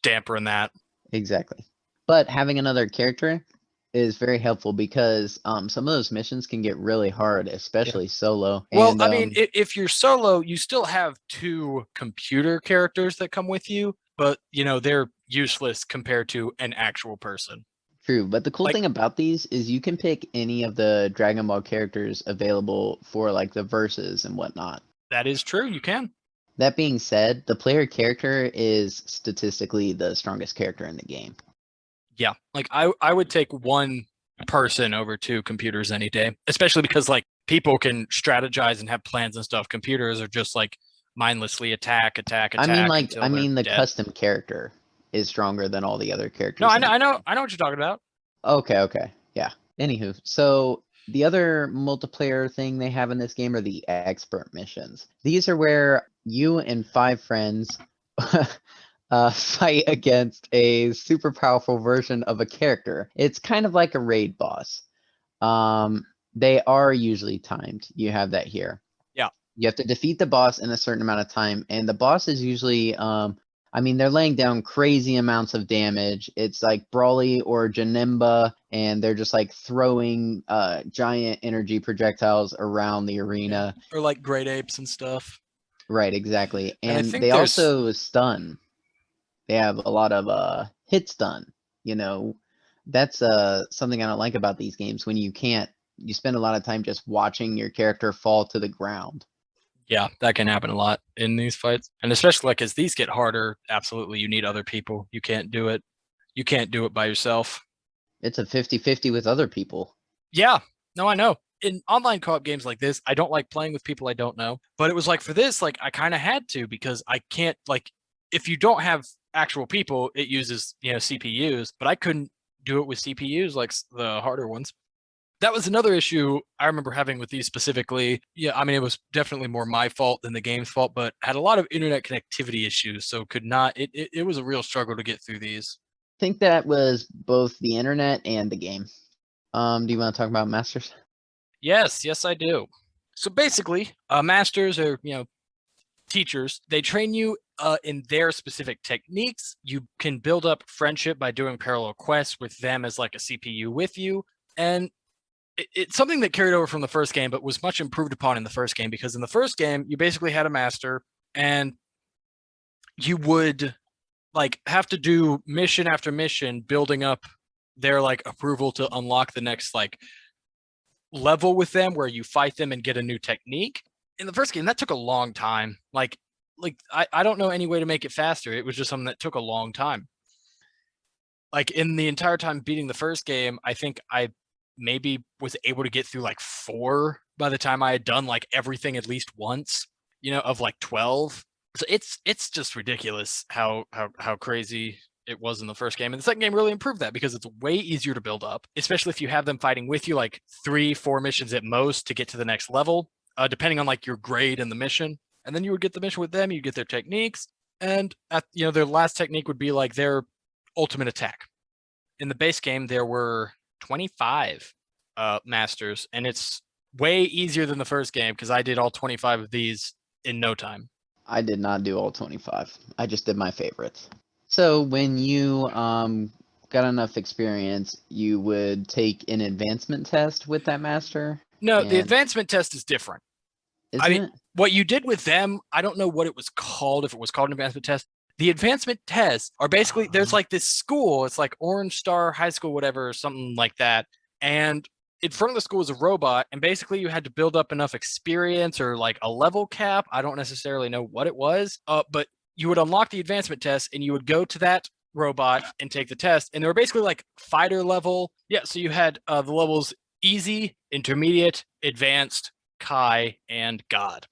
damper in that. Exactly. But having another character is very helpful because some of those missions can get really hard, especially solo. Well, And, I mean, if you're solo, you still have 2 computer characters that come with you, but they're useless compared to an actual person. true, but the cool Like- thing about these is you can pick any of the Dragon Ball characters available for like the verses and whatnot. That is true. You can. That being said, the player character is statistically the strongest character in the game. Yeah. Like I would take one person over 2 computers any day, especially because like people can strategize and have plans and stuff. Computers are just like mindlessly attack. I mean, until they're the dead. custom character is stronger than all the other characters. No, I in the know game. what you're talking about. Okay, yeah. Anywho, so the other multiplayer thing they have in this game are the expert missions. These are where you and 5 friends fight against a super powerful version of a character. It's kind of like a raid boss. They are usually timed. You have that here. Yeah. You have to defeat the boss in a certain amount of time, and the boss is usually they're laying down crazy amounts of damage. It's like Brawly or Janemba, and they're just like throwing giant energy projectiles around the arena. Or like great apes and stuff. Right, exactly. And I And think they there's- also stun. They have a lot of hit stun. That's something I don't like about these games when you spend a lot of time just watching your character fall to the ground. Yeah, that can happen a lot in these fights. And especially like as these get harder, absolutely you need other people. You can't do it. You can't do it by yourself. It's a 50-50 with other people. Yeah. No, I know. In online co-op games like this, I don't like playing with people I don't know. But it was like for this, like I kind of had to because I can't like if you don't have actual people, it uses, CPUs, but I couldn't do it with CPUs like the harder ones. That was another issue I remember having with these specifically. Yeah, I mean, it was definitely more my fault than the game's fault, but had a lot of internet connectivity issues, so could not. It was a real struggle to get through these. I think that was both the internet and the game. Do you want to talk about Masters? Yes, I do. So basically, masters are teachers. They train you in their specific techniques. You can build up friendship by doing parallel quests with them as like a CPU with you, and it's something that carried over from the first game, but was much improved upon in the first game because in the first game, you basically had a master and you would like have to do mission after mission, building up their like approval to unlock the next like level with them where you fight them and get a new technique. In the first game, that took a long time. Like I don't know any way to make it faster. It was just something that took a long time. Like in the entire time beating the first game, I think I maybe was able to get through like 4 by the time I had done like everything at least once, of like 12. So it's just ridiculous how crazy it was in the first game. And the second game really improved that because it's way easier to build up, especially if you have them fighting with you like 3-4 missions at most to get to the next level, depending on like your grade in the mission. And then you would get the mission with them, you get their techniques, and at their last technique would be like their ultimate attack. In the base game, there were 25 masters, and it's way easier than the first game because I did all 25 of these in no time. I did not do all 25. I just did my favorites. So when you got enough experience, you would take an advancement test with that master? No, the And advancement test is different. isn't it? What you did with them, I don't know what it was called, if it was called an advancement test. The advancement tests are basically, there's like this school, it's like Orange Star High School, whatever, something like that. And in front of the school was a robot, and basically you had to build up enough experience or like a level cap. I don't necessarily know what it was, but you would unlock the advancement test and you would go to that robot and take the test. And they were basically like fighter level. Yeah, so you had the levels easy, intermediate, advanced, Kai, and God.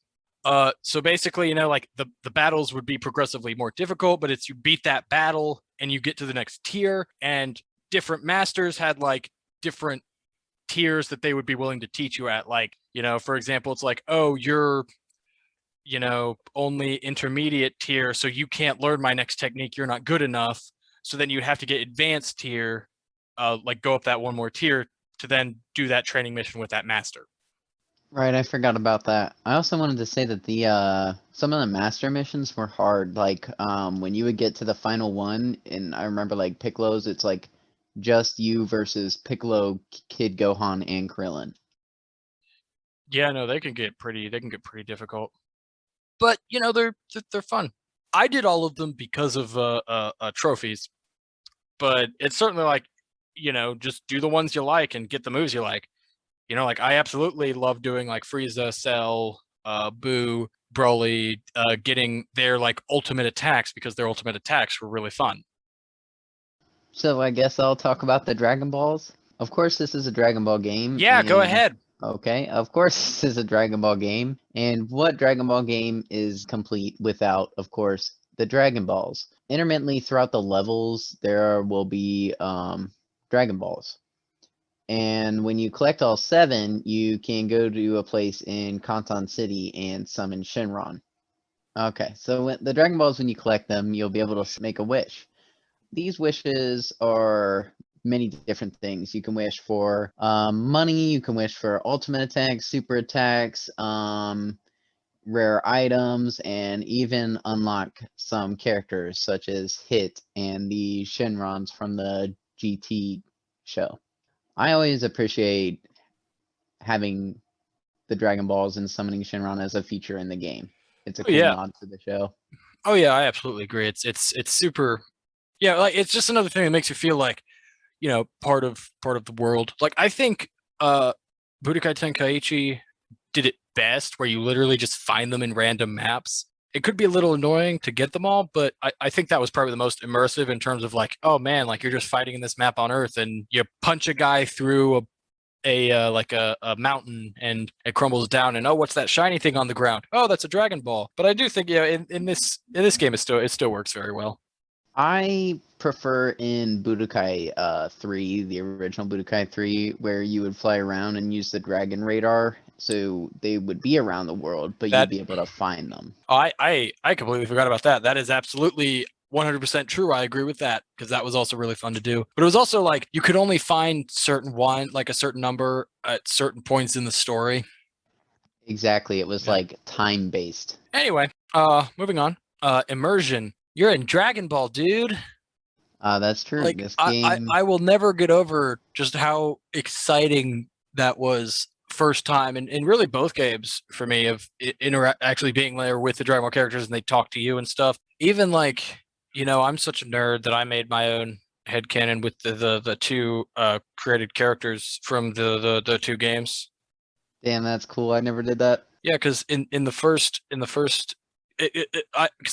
So basically, like the battles would be progressively more difficult, but it's you beat that battle and you get to the next tier, and different masters had like different tiers that they would be willing to teach you at. Like, for example, it's like, oh, you're, only intermediate tier, so you can't learn my next technique. You're not good enough. So then you'd have to get advanced tier, like go up that one more tier to then do that training mission with that master. Right, I forgot about that. I also wanted to say that the some of the master missions were hard. Like when you would get to the final one, and I remember like Piccolo's, it's like just you versus Piccolo, Kid Gohan, and Krillin. Yeah, no, they can get pretty difficult. But they're fun. I did all of them because of trophies, but it's certainly like just do the ones you like and get the moves you like. Like I absolutely love doing like Frieza, Cell, Boo, Broly, getting their like ultimate attacks because their ultimate attacks were really fun. So I guess I'll talk about the Dragon Balls. Of course, this is a Dragon Ball game. Yeah, go ahead. Okay, of course this is a Dragon Ball game. And what Dragon Ball game is complete without, of course, the Dragon Balls? Intermittently throughout the levels, there will be Dragon Balls. And when you collect all 7, you can go to a place in Kanton City and summon Shenron. Okay, so when the Dragon Balls, when you collect them, you'll be able to make a wish. These wishes are many different things. You can wish for money, you can wish for ultimate attacks, super attacks, rare items, and even unlock some characters such as Hit and the Shenrons from the GT show. I always appreciate having the Dragon Balls and summoning Shenron as a feature in the game. It's a cool nod to the show. Oh yeah, I absolutely agree. It's super. Yeah, like it's just another thing that makes you feel like, part of the world. Like I think Budokai Tenkaichi did it best, where you literally just find them in random maps. It could be a little annoying to get them all, but I think that was probably the most immersive in terms of like, oh man, like you're just fighting in this map on Earth and you punch a guy through a mountain and it crumbles down, and oh, what's that shiny thing on the ground? Oh, that's a Dragon Ball. But I do think in this game it still works very well. I prefer in Budokai 3, the original Budokai 3, where you would fly around and use the dragon radar, so they would be around the world, but you'd be able to find them. I completely forgot about that. That is absolutely 100% true. I agree with that because that was also really fun to do. But it was also like you could only find a certain number at certain points in the story. Exactly. It was like time based. Anyway, moving on. Immersion. You're in Dragon Ball, dude. That's true. Like, this game... I will never get over just how exciting that was first time, and really both games for me of actually being there with the Dragon Ball characters and they talk to you and stuff. Even like, I'm such a nerd that I made my own headcanon with the two created characters from the two games. Damn, that's cool. I never did that. Yeah, because in the first, because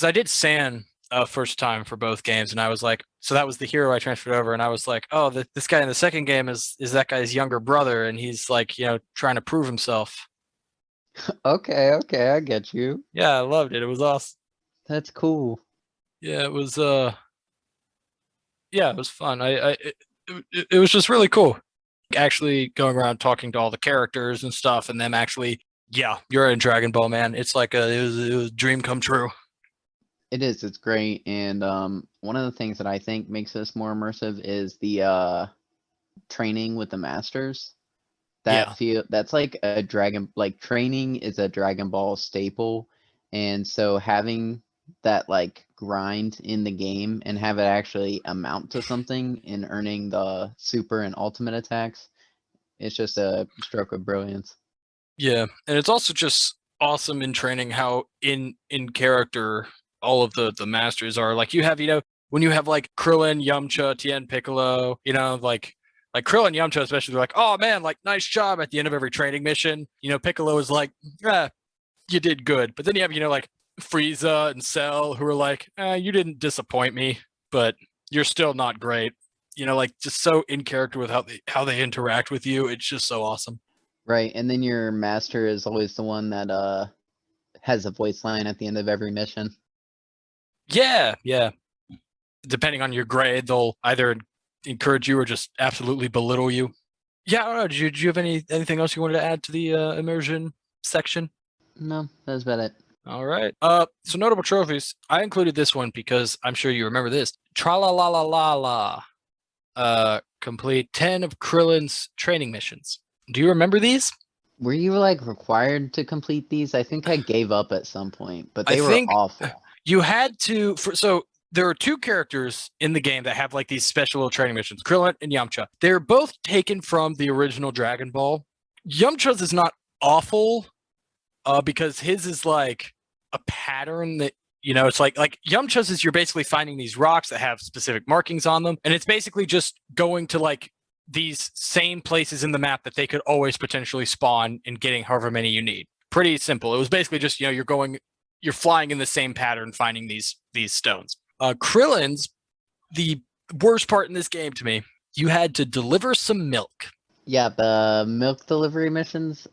I did San first time for both games, and I was like, so that was the hero I transferred over, and I was like, oh, this guy in the second game is that guy's younger brother, and he's like, trying to prove himself. Okay, I get you. Yeah, I loved it. It was awesome. That's cool. Yeah, it was yeah, it was fun. It was just really cool. Actually going around talking to all the characters and stuff and them actually, yeah, you're in Dragon Ball, man. It's like it was a dream come true. It is. It's great. And one of the things that I think makes this more immersive is the training with the masters. Yeah. That's like a dragon, like training is a Dragon Ball staple, and so having that like grind in the game and have it actually amount to something in earning the super and ultimate attacks, it's just a stroke of brilliance. Yeah. And it's also just awesome in training how in character all of the masters are. Like you have, when you have like Krillin, Yamcha, Tien, Piccolo, like Krillin, Yamcha especially, they're like, oh man, like nice job at the end of every training mission. Piccolo is like, you did good. But then you have, like Frieza and Cell who are like, you didn't disappoint me, but you're still not great. Like just so in character with how they interact with you. It's just so awesome. Right, and then your master is always the one that has a voice line at the end of every mission. Yeah, yeah. Depending on your grade, they'll either encourage you or just absolutely belittle you. Yeah, I don't know. Did you have anything else you wanted to add to the immersion section? No, that's about it. All right. So notable trophies. I included this one because I'm sure you remember this. Tra la la la la la. Complete 10 of Krillin's training missions. Do you remember these? Were you like required to complete these? I think I gave up at some point, but I they were think awful. you had to. So there are two characters in the game that have like these special little training missions: Krillin and Yamcha. They're both taken from the original Dragon Ball. Yamcha's is not awful, because his is like a pattern that it's like Yamcha's is you're basically finding these rocks that have specific markings on them, and it's basically just going to like these same places in the map that they could always potentially spawn and getting however many you need. Pretty simple. It was basically just you're flying in the same pattern, finding these stones. Krillin's, the worst part in this game to me. You had to deliver some milk. Yeah, the milk delivery missions.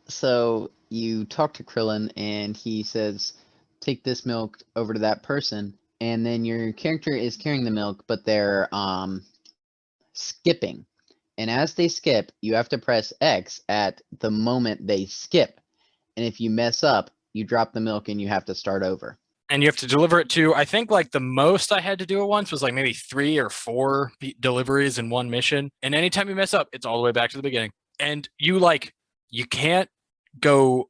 So you talk to Krillin and he says, take this milk over to that person. And then your character is carrying the milk, but they're skipping. And as they skip, you have to press X at the moment they skip. And if you mess up, you drop the milk and you have to start over. And you have to deliver it to, I think like the most I had to do at once was like maybe 3 or 4 deliveries in one mission. And anytime you mess up, it's all the way back to the beginning. And you can't go,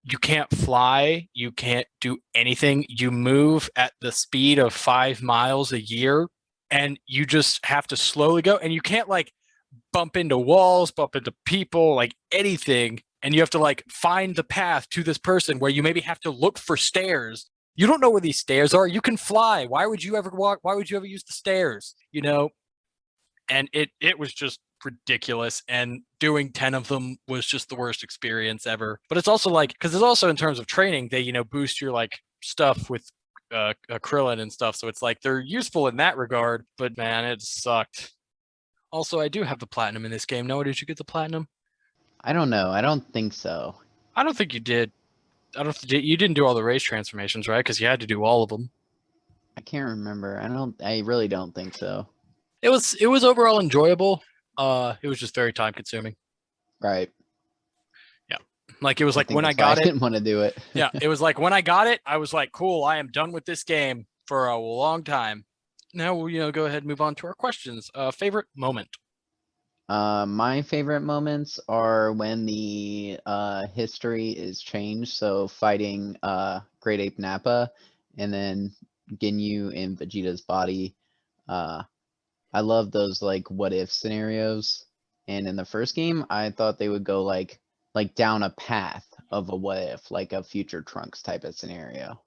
you can't fly, you can't do anything. You move at the speed of 5 miles a year, and you just have to slowly go. And you can't like bump into walls, bump into people, like anything. And you have to like find the path to this person where you maybe have to look for stairs. You don't know where these stairs are. You can fly. Why would you ever walk? Why would you ever use the stairs? And it was just ridiculous. And doing 10 of them was just the worst experience ever. But it's also like, because it's also in terms of training, they boost your like stuff with Krillin and stuff. So it's like they're useful in that regard. But man, it sucked. Also, I do have the platinum in this game. Noah, did you get the platinum? I don't know. I don't think so. I don't think you did. I don't. You didn't do all the race transformations, right? Because you had to do all of them. I can't remember. I really don't think so. It was overall enjoyable. It was just very time consuming. Right. Yeah, like it was I like think when I that's why got I it. didn't want to do it. Yeah, it was like when I got it, I was like, cool, I am done with this game for a long time. Now we'll go ahead and move on to our questions. Favorite moment. My favorite moments are when the history is changed. So fighting Great Ape Nappa and then Ginyu in Vegeta's body. Uh, I love those like what if scenarios. And in the first game, I thought they would go like down a path of a what if, like a future Trunks type of scenario.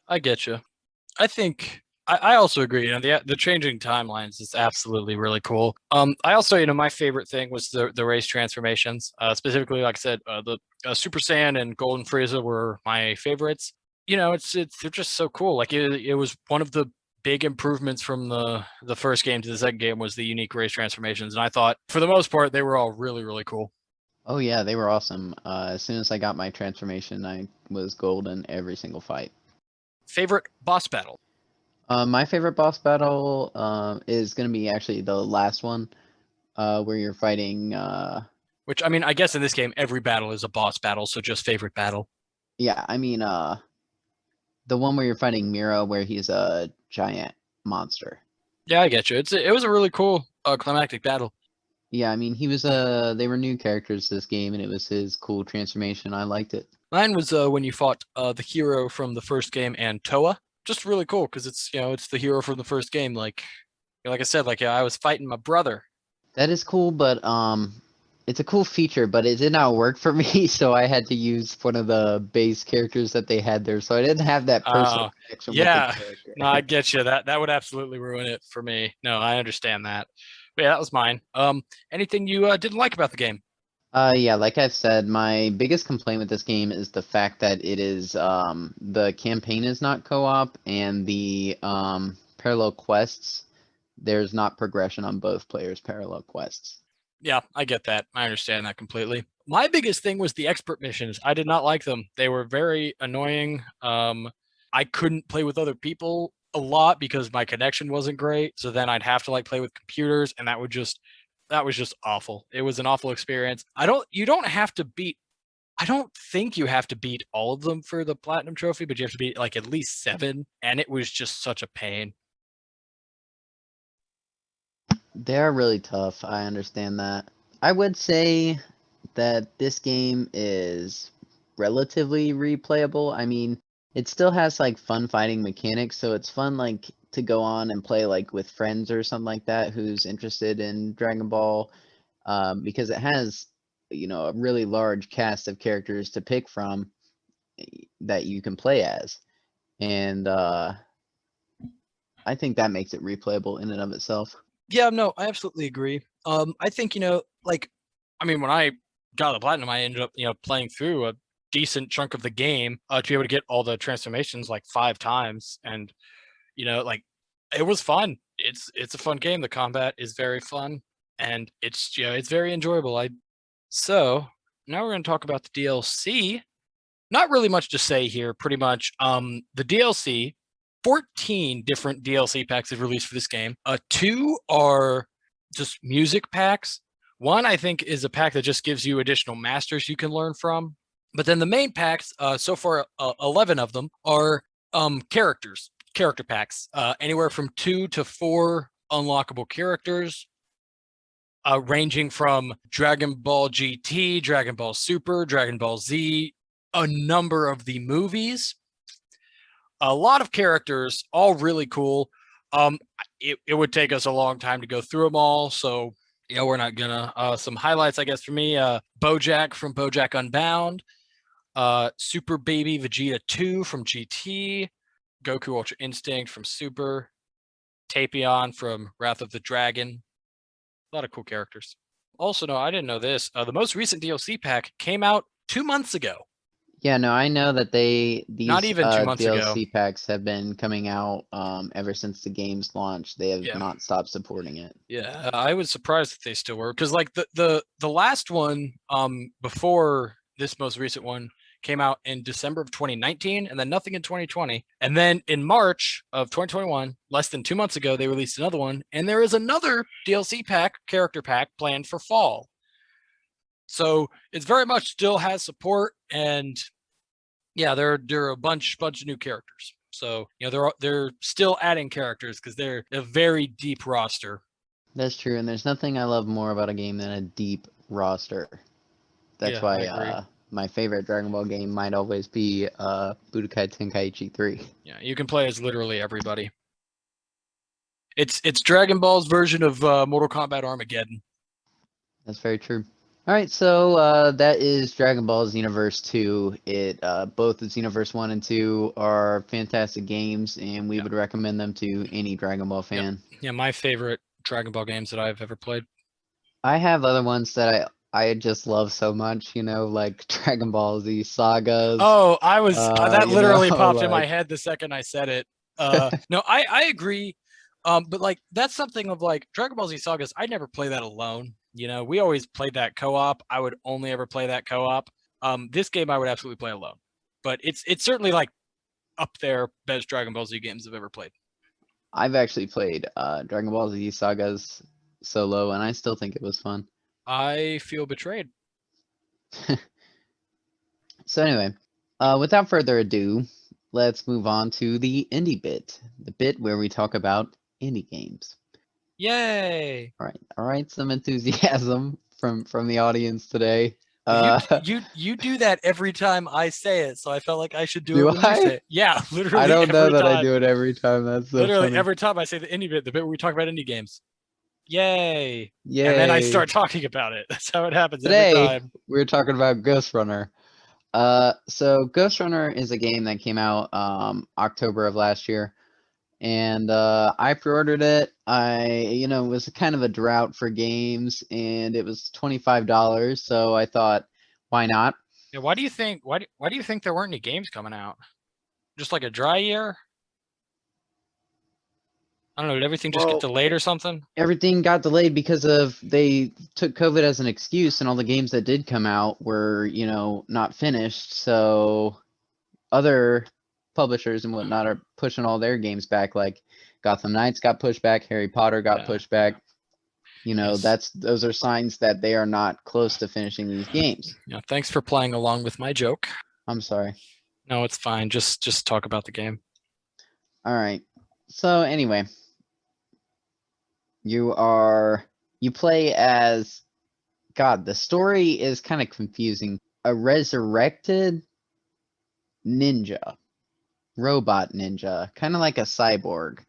I get you. I think I also agree. The changing timelines is absolutely really cool. I also, my favorite thing was the race transformations. Specifically, like I said, the Super Saiyan and Golden Frieza were my favorites. They're just so cool. Like it was one of the big improvements from the first game to the second game was the unique race transformations, and I thought for the most part they were all really really cool. Oh yeah, they were awesome. As soon as I got my transformation, I was gold in every single fight. Favorite boss battle? My favorite boss battle is gonna be actually the last one, where you're fighting. Which, I mean, I guess in this game, every battle is a boss battle, so just favorite battle. Yeah, I mean, the one where you're fighting Mira, where he's a giant monster. Yeah, I get you. It was a really cool climactic battle. Yeah, I mean, he was they were new characters this game, and it was his cool transformation. I liked it. Mine was when you fought the hero from the first game and Toa. Just really cool because it's the hero from the first game. Like I said, I was fighting my brother. That is cool, but it's a cool feature, but it did not work for me, so I had to use one of the base characters that they had there, so I didn't have that personal connection with the Yeah, character. no, I get you. That would absolutely ruin it for me. No, I understand that. But yeah, that was mine. Anything you didn't like about the game? Yeah, like I've said, my biggest complaint with this game is the fact that it is the campaign is not co-op and the parallel quests, there's not progression on both players' parallel quests. Yeah, I get that. I understand that completely. My biggest thing was the expert missions. I did not like them. They were very annoying. I couldn't play with other people a lot because my connection wasn't great. So then I'd have to play with computers, and that was just awful. It was an awful experience. You don't have to beat. I don't think you have to beat all of them for the platinum trophy, but you have to beat at least 7, and it was just such a pain. They're really tough. I understand that. I would say that this game is relatively replayable. I mean, it still has like fun fighting mechanics, so it's fun to go on and play like with friends or something like that who's interested in Dragon Ball, because it has, a really large cast of characters to pick from that you can play as, and I think that makes it replayable in and of itself. Yeah, no, I absolutely agree. I think I mean, when I got the platinum, I ended up playing through a decent chunk of the game to be able to get all the transformations 5 times, and like it was fun. It's a fun game. The combat is very fun, and it's very enjoyable. I so now we're gonna talk about the DLC. Not really much to say here. Pretty much, the DLC 14 different DLC packs have released for this game. 2 are just music packs. One, I think, is a pack that just gives you additional masters you can learn from. But then the main packs, so far, 11 of them are character packs, anywhere from 2 to 4 unlockable characters, ranging from Dragon Ball GT, Dragon Ball Super, Dragon Ball Z, a number of the movies, a lot of characters, all really cool. It would take us a long time to go through them all, so we're not gonna. Some highlights, I guess, for me: BoJack from BoJack Unbound, Super Baby Vegeta 2 from GT, Goku Ultra Instinct from Super, Tapion from Wrath of the Dragon. A lot of cool characters. Also, no, I didn't know this. The most recent DLC pack came out 2 months ago. Yeah, no, I know that Not these even 2 months ago. DLC packs have been coming out ever since the game's launch. They have Yeah. not stopped supporting it. Yeah, I was surprised that they still were because the last one before this most recent one came out in December of 2019, and then nothing in 2020, and then in March of 2021, less than 2 months ago, they released another one, and there is another DLC pack, character pack, planned for fall. So it's very much still has support, and yeah, there are a bunch of new characters. So they're still adding characters because they're a very deep roster. That's true, and there's nothing I love more about a game than a deep roster. That's Yeah, I why agree. my favorite Dragon Ball game might always be Budokai Tenkaichi 3. Yeah, you can play as literally everybody. It's Dragon Ball's version of Mortal Kombat Armageddon. That's very true. All right, so that is Dragon Ball Xenoverse 2. It both the Xenoverse 1 and 2 are fantastic games, and we would recommend them to any Dragon Ball fan. Yeah, my favorite Dragon Ball games that I've ever played. I have other ones that I just love so much, like Dragon Ball Z sagas. Oh, that literally popped in my like head the second I said it. No, I agree. But that's something of Dragon Ball Z sagas. I'd never play that alone. You know, we always played that co-op. I would only ever play that co-op. This game I would absolutely play alone. But it's certainly like up there best Dragon Ball Z games I've ever played. I've actually played Dragon Ball Z Sagas solo, and I still think it was fun. I feel betrayed. So anyway, without further ado, let's move on to the indie bit, the bit where we talk about indie games. Yay! All right, some enthusiasm from the audience today. You do that every time I say it, so I felt like I should do Do it when you say I? it. Yeah, I literally don't know every that I time. do it every time. That's so Literally funny. every time I say the indie bit, the bit where we talk about indie games. Yay! And then I Yay! start talking about it. That's how it happens every Today time. we're talking about Ghostrunner. So Ghostrunner is a game that came out October of last year, and I pre-ordered it. It was kind of a drought for games, and it was $25. So I thought, why not? Yeah, why do you think why do you think there weren't any games coming out? Just like a dry year? I don't know, did everything just get Well, delayed or something? everything got delayed because of they took COVID as an excuse, and all the games that did come out were, not finished. So other publishers and whatnot are pushing all their games back. Like Gotham Knights got pushed back, Harry Potter got Yeah. pushed back. Yes. Those are signs that they are not close to finishing these games. Yeah, thanks for playing along with my joke. I'm sorry. No, it's fine. Just talk about the game. All right. So anyway, you play as God. The story is kind of confusing. A resurrected ninja, robot ninja, kind of like a cyborg,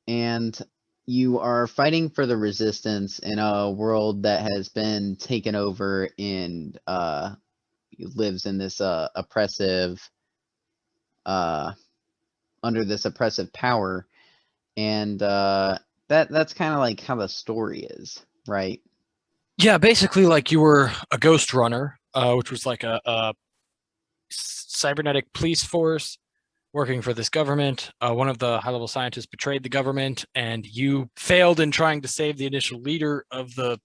and you are fighting for the resistance in a world that has been taken over and lives in this oppressive under this oppressive power, and that's kind of like how the story is, right? Yeah, basically like you were a Ghostrunner, which was like a cybernetic police force working for this government. One of the high-level scientists betrayed the government, and you failed in trying to save the initial leader of the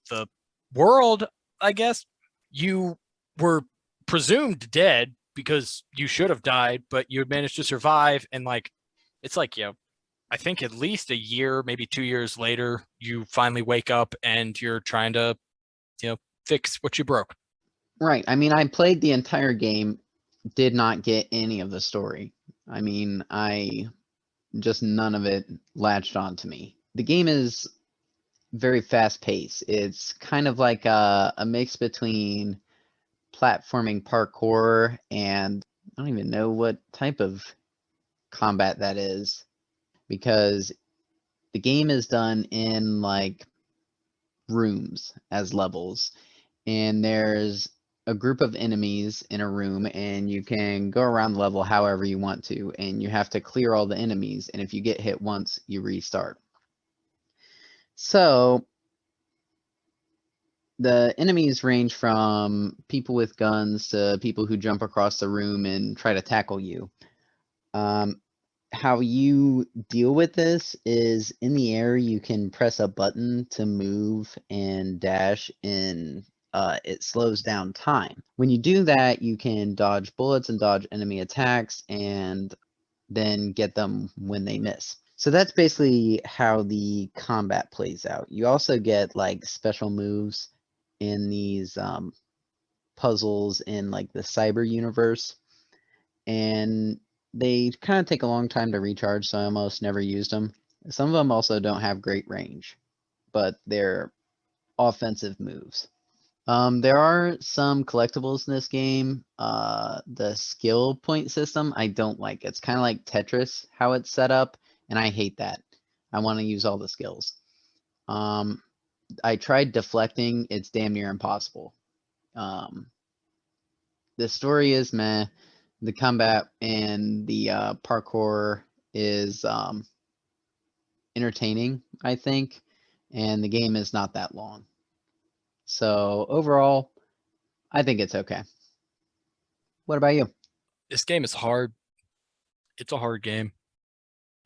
world, I guess. You were presumed dead because you should have died, but you had managed to survive, and like it's like, I think at least a year, maybe 2 years later, you finally wake up and you're trying to, fix what you broke. Right. I mean, I played the entire game, did not get any of the story. I mean, I just none of it latched onto me. The game is very fast paced. It's kind of like a mix between platforming parkour and I don't even know what type of combat that is because the game is done in like rooms as levels, and there's a group of enemies in a room, and you can go around the level however you want to, and you have to clear all the enemies, and if you get hit once, you restart. So the enemies range from people with guns to people who jump across the room and try to tackle you. How you deal with this is in the air, you can press a button to move and dash, and it slows down time. When you do that, you can dodge bullets and dodge enemy attacks and then get them when they miss. So that's basically how the combat plays out. You also get like special moves in these puzzles in like the cyber universe, and they kind of take a long time to recharge, so I almost never used them. Some of them also don't have great range, but they're offensive moves. There are some collectibles in this game. The skill point system, I don't like. It's kind of like Tetris, how it's set up, and I hate that. I want to use all the skills. I tried deflecting. It's damn near impossible. Um, the story is meh. The combat and the parkour is entertaining, I think, and the game is not that long. So overall, I think it's okay. What about you? This game is hard. It's a hard game.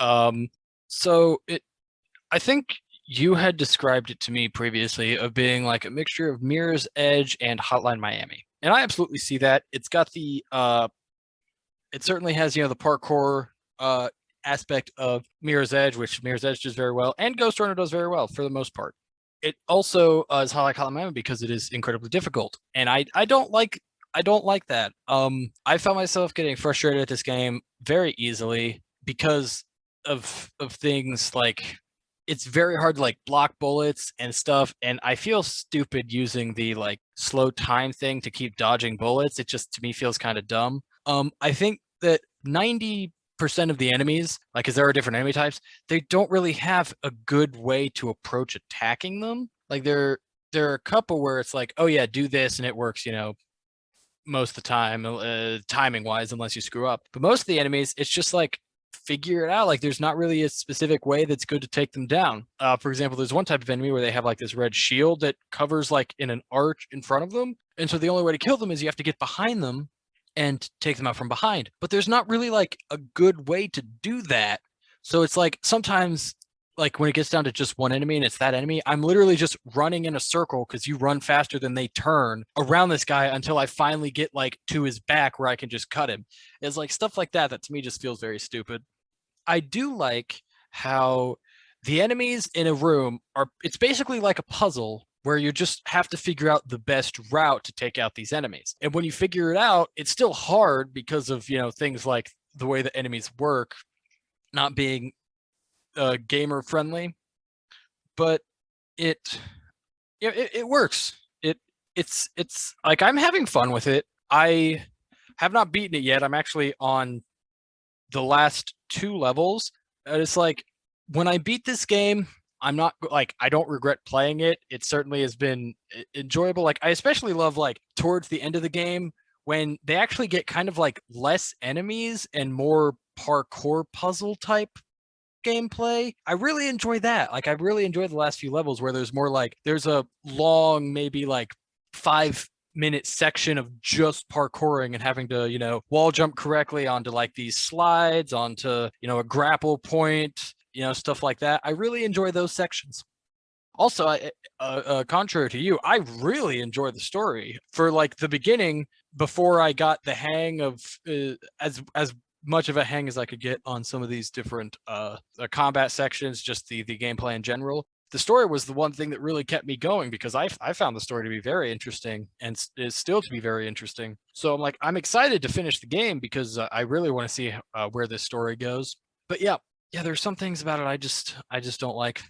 Um, so I think you had described it to me previously of being like a mixture of Mirror's Edge and Hotline Miami. And I absolutely see that. It's got the it certainly has, the parkour aspect of Mirror's Edge, which Mirror's Edge does very well, and Ghostrunner does very well for the most part. It also is like Hotline Miami because it is incredibly difficult. And I don't like that. I found myself getting frustrated at this game very easily because of things like it's very hard to like block bullets and stuff, and I feel stupid using the like slow time thing to keep dodging bullets. It just to me feels kind of dumb. I think that 90% of the enemies, like, because there are different enemy types, they don't really have a good way to approach attacking them. Like there are a couple where it's like, oh yeah, do this and it works, most of the time, timing wise, unless you screw up. But most of the enemies, it's just like figure it out. Like there's not really a specific way that's good to take them down. For example, there's one type of enemy where they have like this red shield that covers like in an arch in front of them. And so the only way to kill them is you have to get behind them and take them out from behind. But there's not really like a good way to do that. So it's like sometimes like when it gets down to just one enemy and it's that enemy, I'm literally just running in a circle because you run faster than they turn around this guy until I finally get like to his back where I can just cut him. It's like stuff like that that to me just feels very stupid. I do like how the enemies in a room it's basically like a puzzle where you just have to figure out the best route to take out these enemies. And when you figure it out, it's still hard because of, things like the way the enemies work, not being gamer friendly, but it it works. It's like I'm having fun with it. I have not beaten it yet. I'm actually on the last 2 levels. And it's like when I beat this game, I'm not like I don't regret playing it. It certainly has been enjoyable. Like I especially love like towards the end of the game when they actually get kind of like less enemies and more parkour puzzle type gameplay. I really enjoy that. Like I really enjoy the last few levels where there's more like there's a long, maybe like 5-minute section of just parkouring and having to, wall jump correctly onto like these slides, onto, a grapple point, stuff like that. I really enjoy those sections. Also, contrary to you, I really enjoy the story. For like the beginning, before I got the hang of as much of a hang as I could get on some of these different combat sections, just the gameplay in general. The story was the one thing that really kept me going because I found the story to be very interesting and is still to be very interesting. So I'm excited to finish the game because I really want to see where this story goes. But yeah, there's some things about it I just don't like.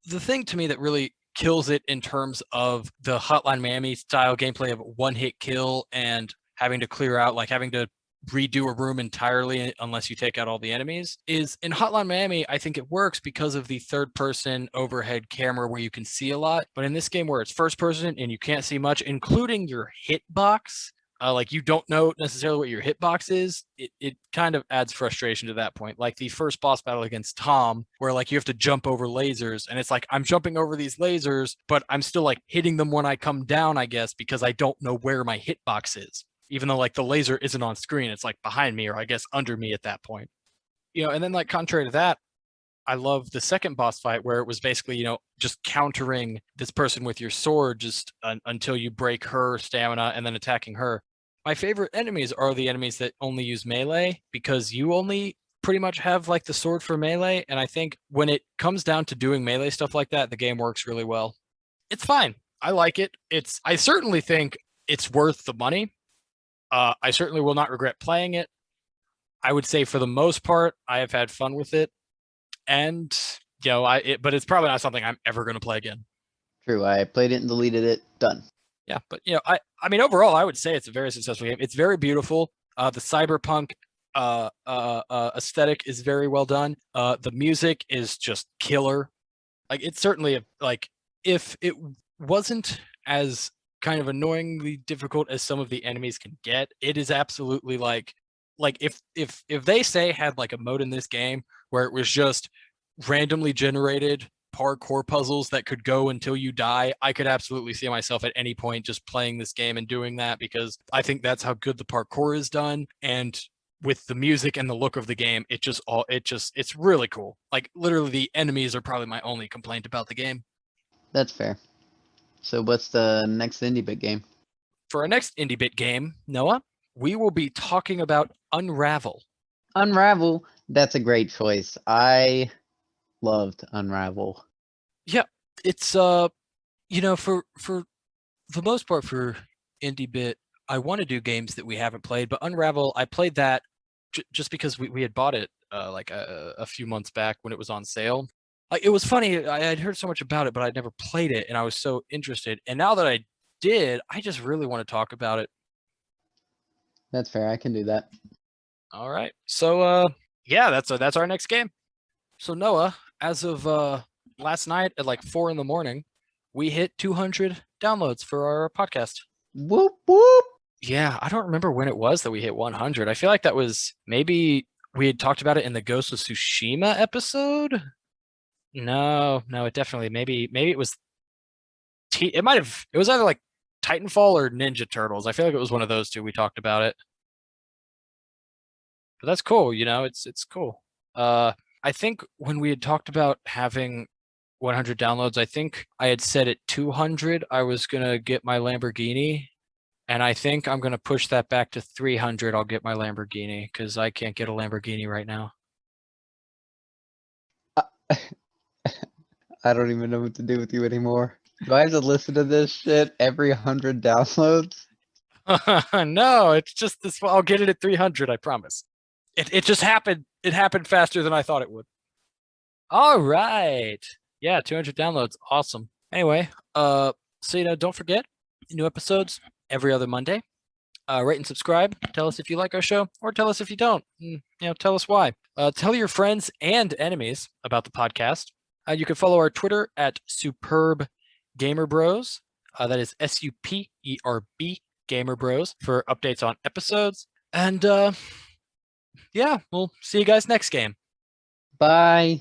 The thing to me that really kills it in terms of the Hotline Miami style gameplay of one hit kill and having to clear out, like having to redo a room entirely unless you take out all the enemies, is in Hotline Miami. I think it works because of the third person overhead camera where you can see a lot. But in this game where it's first person and you can't see much, including your hitbox, like you don't know necessarily what your hitbox is, it kind of adds frustration to that point. Like the first boss battle against Tom, where like you have to jump over lasers, and it's like I'm jumping over these lasers, but I'm still like hitting them when I come down, I guess, because I don't know where my hitbox is. Even though like the laser isn't on screen, it's like behind me or I guess under me at that point. And then like contrary to that, I love the second boss fight where it was basically, just countering this person with your sword just until you break her stamina and then attacking her. My favorite enemies are the enemies that only use melee because you only pretty much have like the sword for melee. And I think when it comes down to doing melee stuff like that, the game works really well. It's fine. I like it. I certainly think it's worth the money. I certainly will not regret playing it. I would say for the most part, I have had fun with it. And, but it's probably not something I'm ever going to play again. True, I played it and deleted it. Done. Yeah, but I mean, overall, I would say it's a very successful game. It's very beautiful. The cyberpunk aesthetic is very well done. The music is just killer. Like it's certainly like if it wasn't as kind of annoyingly difficult as some of the enemies can get, it is absolutely like if they say had like a mode in this game where it was just randomly generated parkour puzzles that could go until you die, I could absolutely see myself at any point just playing this game and doing that because I think that's how good the parkour is done. And with the music and the look of the game, it's really cool. Like literally the enemies are probably my only complaint about the game. That's fair. So what's the next indie bit game? For our next indie bit game, Noah, we will be talking about Unravel. Unravel, that's a great choice. I loved Unravel. Yeah, it's for the most part for indie bit, I want to do games that we haven't played, but Unravel, I played that just because we had bought it like a few months back when it was on sale. It was funny. I had heard so much about it, but I'd never played it, and I was so interested. And now that I did, I just really want to talk about it. That's fair. I can do that. All right. So yeah, that's our next game. So Noah, as of last night at like 4 a.m, we hit 200 downloads for our podcast. Whoop whoop. Yeah, I don't remember when it was that we hit 100. I feel like that was maybe we had talked about it in the Ghost of Tsushima episode. No, it definitely maybe it was it was either like Titanfall or Ninja Turtles. I feel like it was one of those two we talked about it. But that's cool, it's cool. I think when we had talked about having 100 downloads, I think I had said at 200 I was going to get my Lamborghini, and I think I'm going to push that back to 300. I'll get my Lamborghini cuz I can't get a Lamborghini right now. I don't even know what to do with you anymore. Do I have to listen to this shit every 100 downloads? No, it's just this. I'll get it at 300. I promise. It just happened. It happened faster than I thought it would. All right. Yeah, 200 downloads. Awesome. Anyway, so don't forget, new episodes every other Monday. Rate and subscribe. Tell us if you like our show, or tell us if you don't. Tell us why. Tell your friends and enemies about the podcast. You can follow our Twitter at Superb Gamer Bros. That is SUPERB Gamer Bros for updates on episodes. And yeah, we'll see you guys next game. Bye.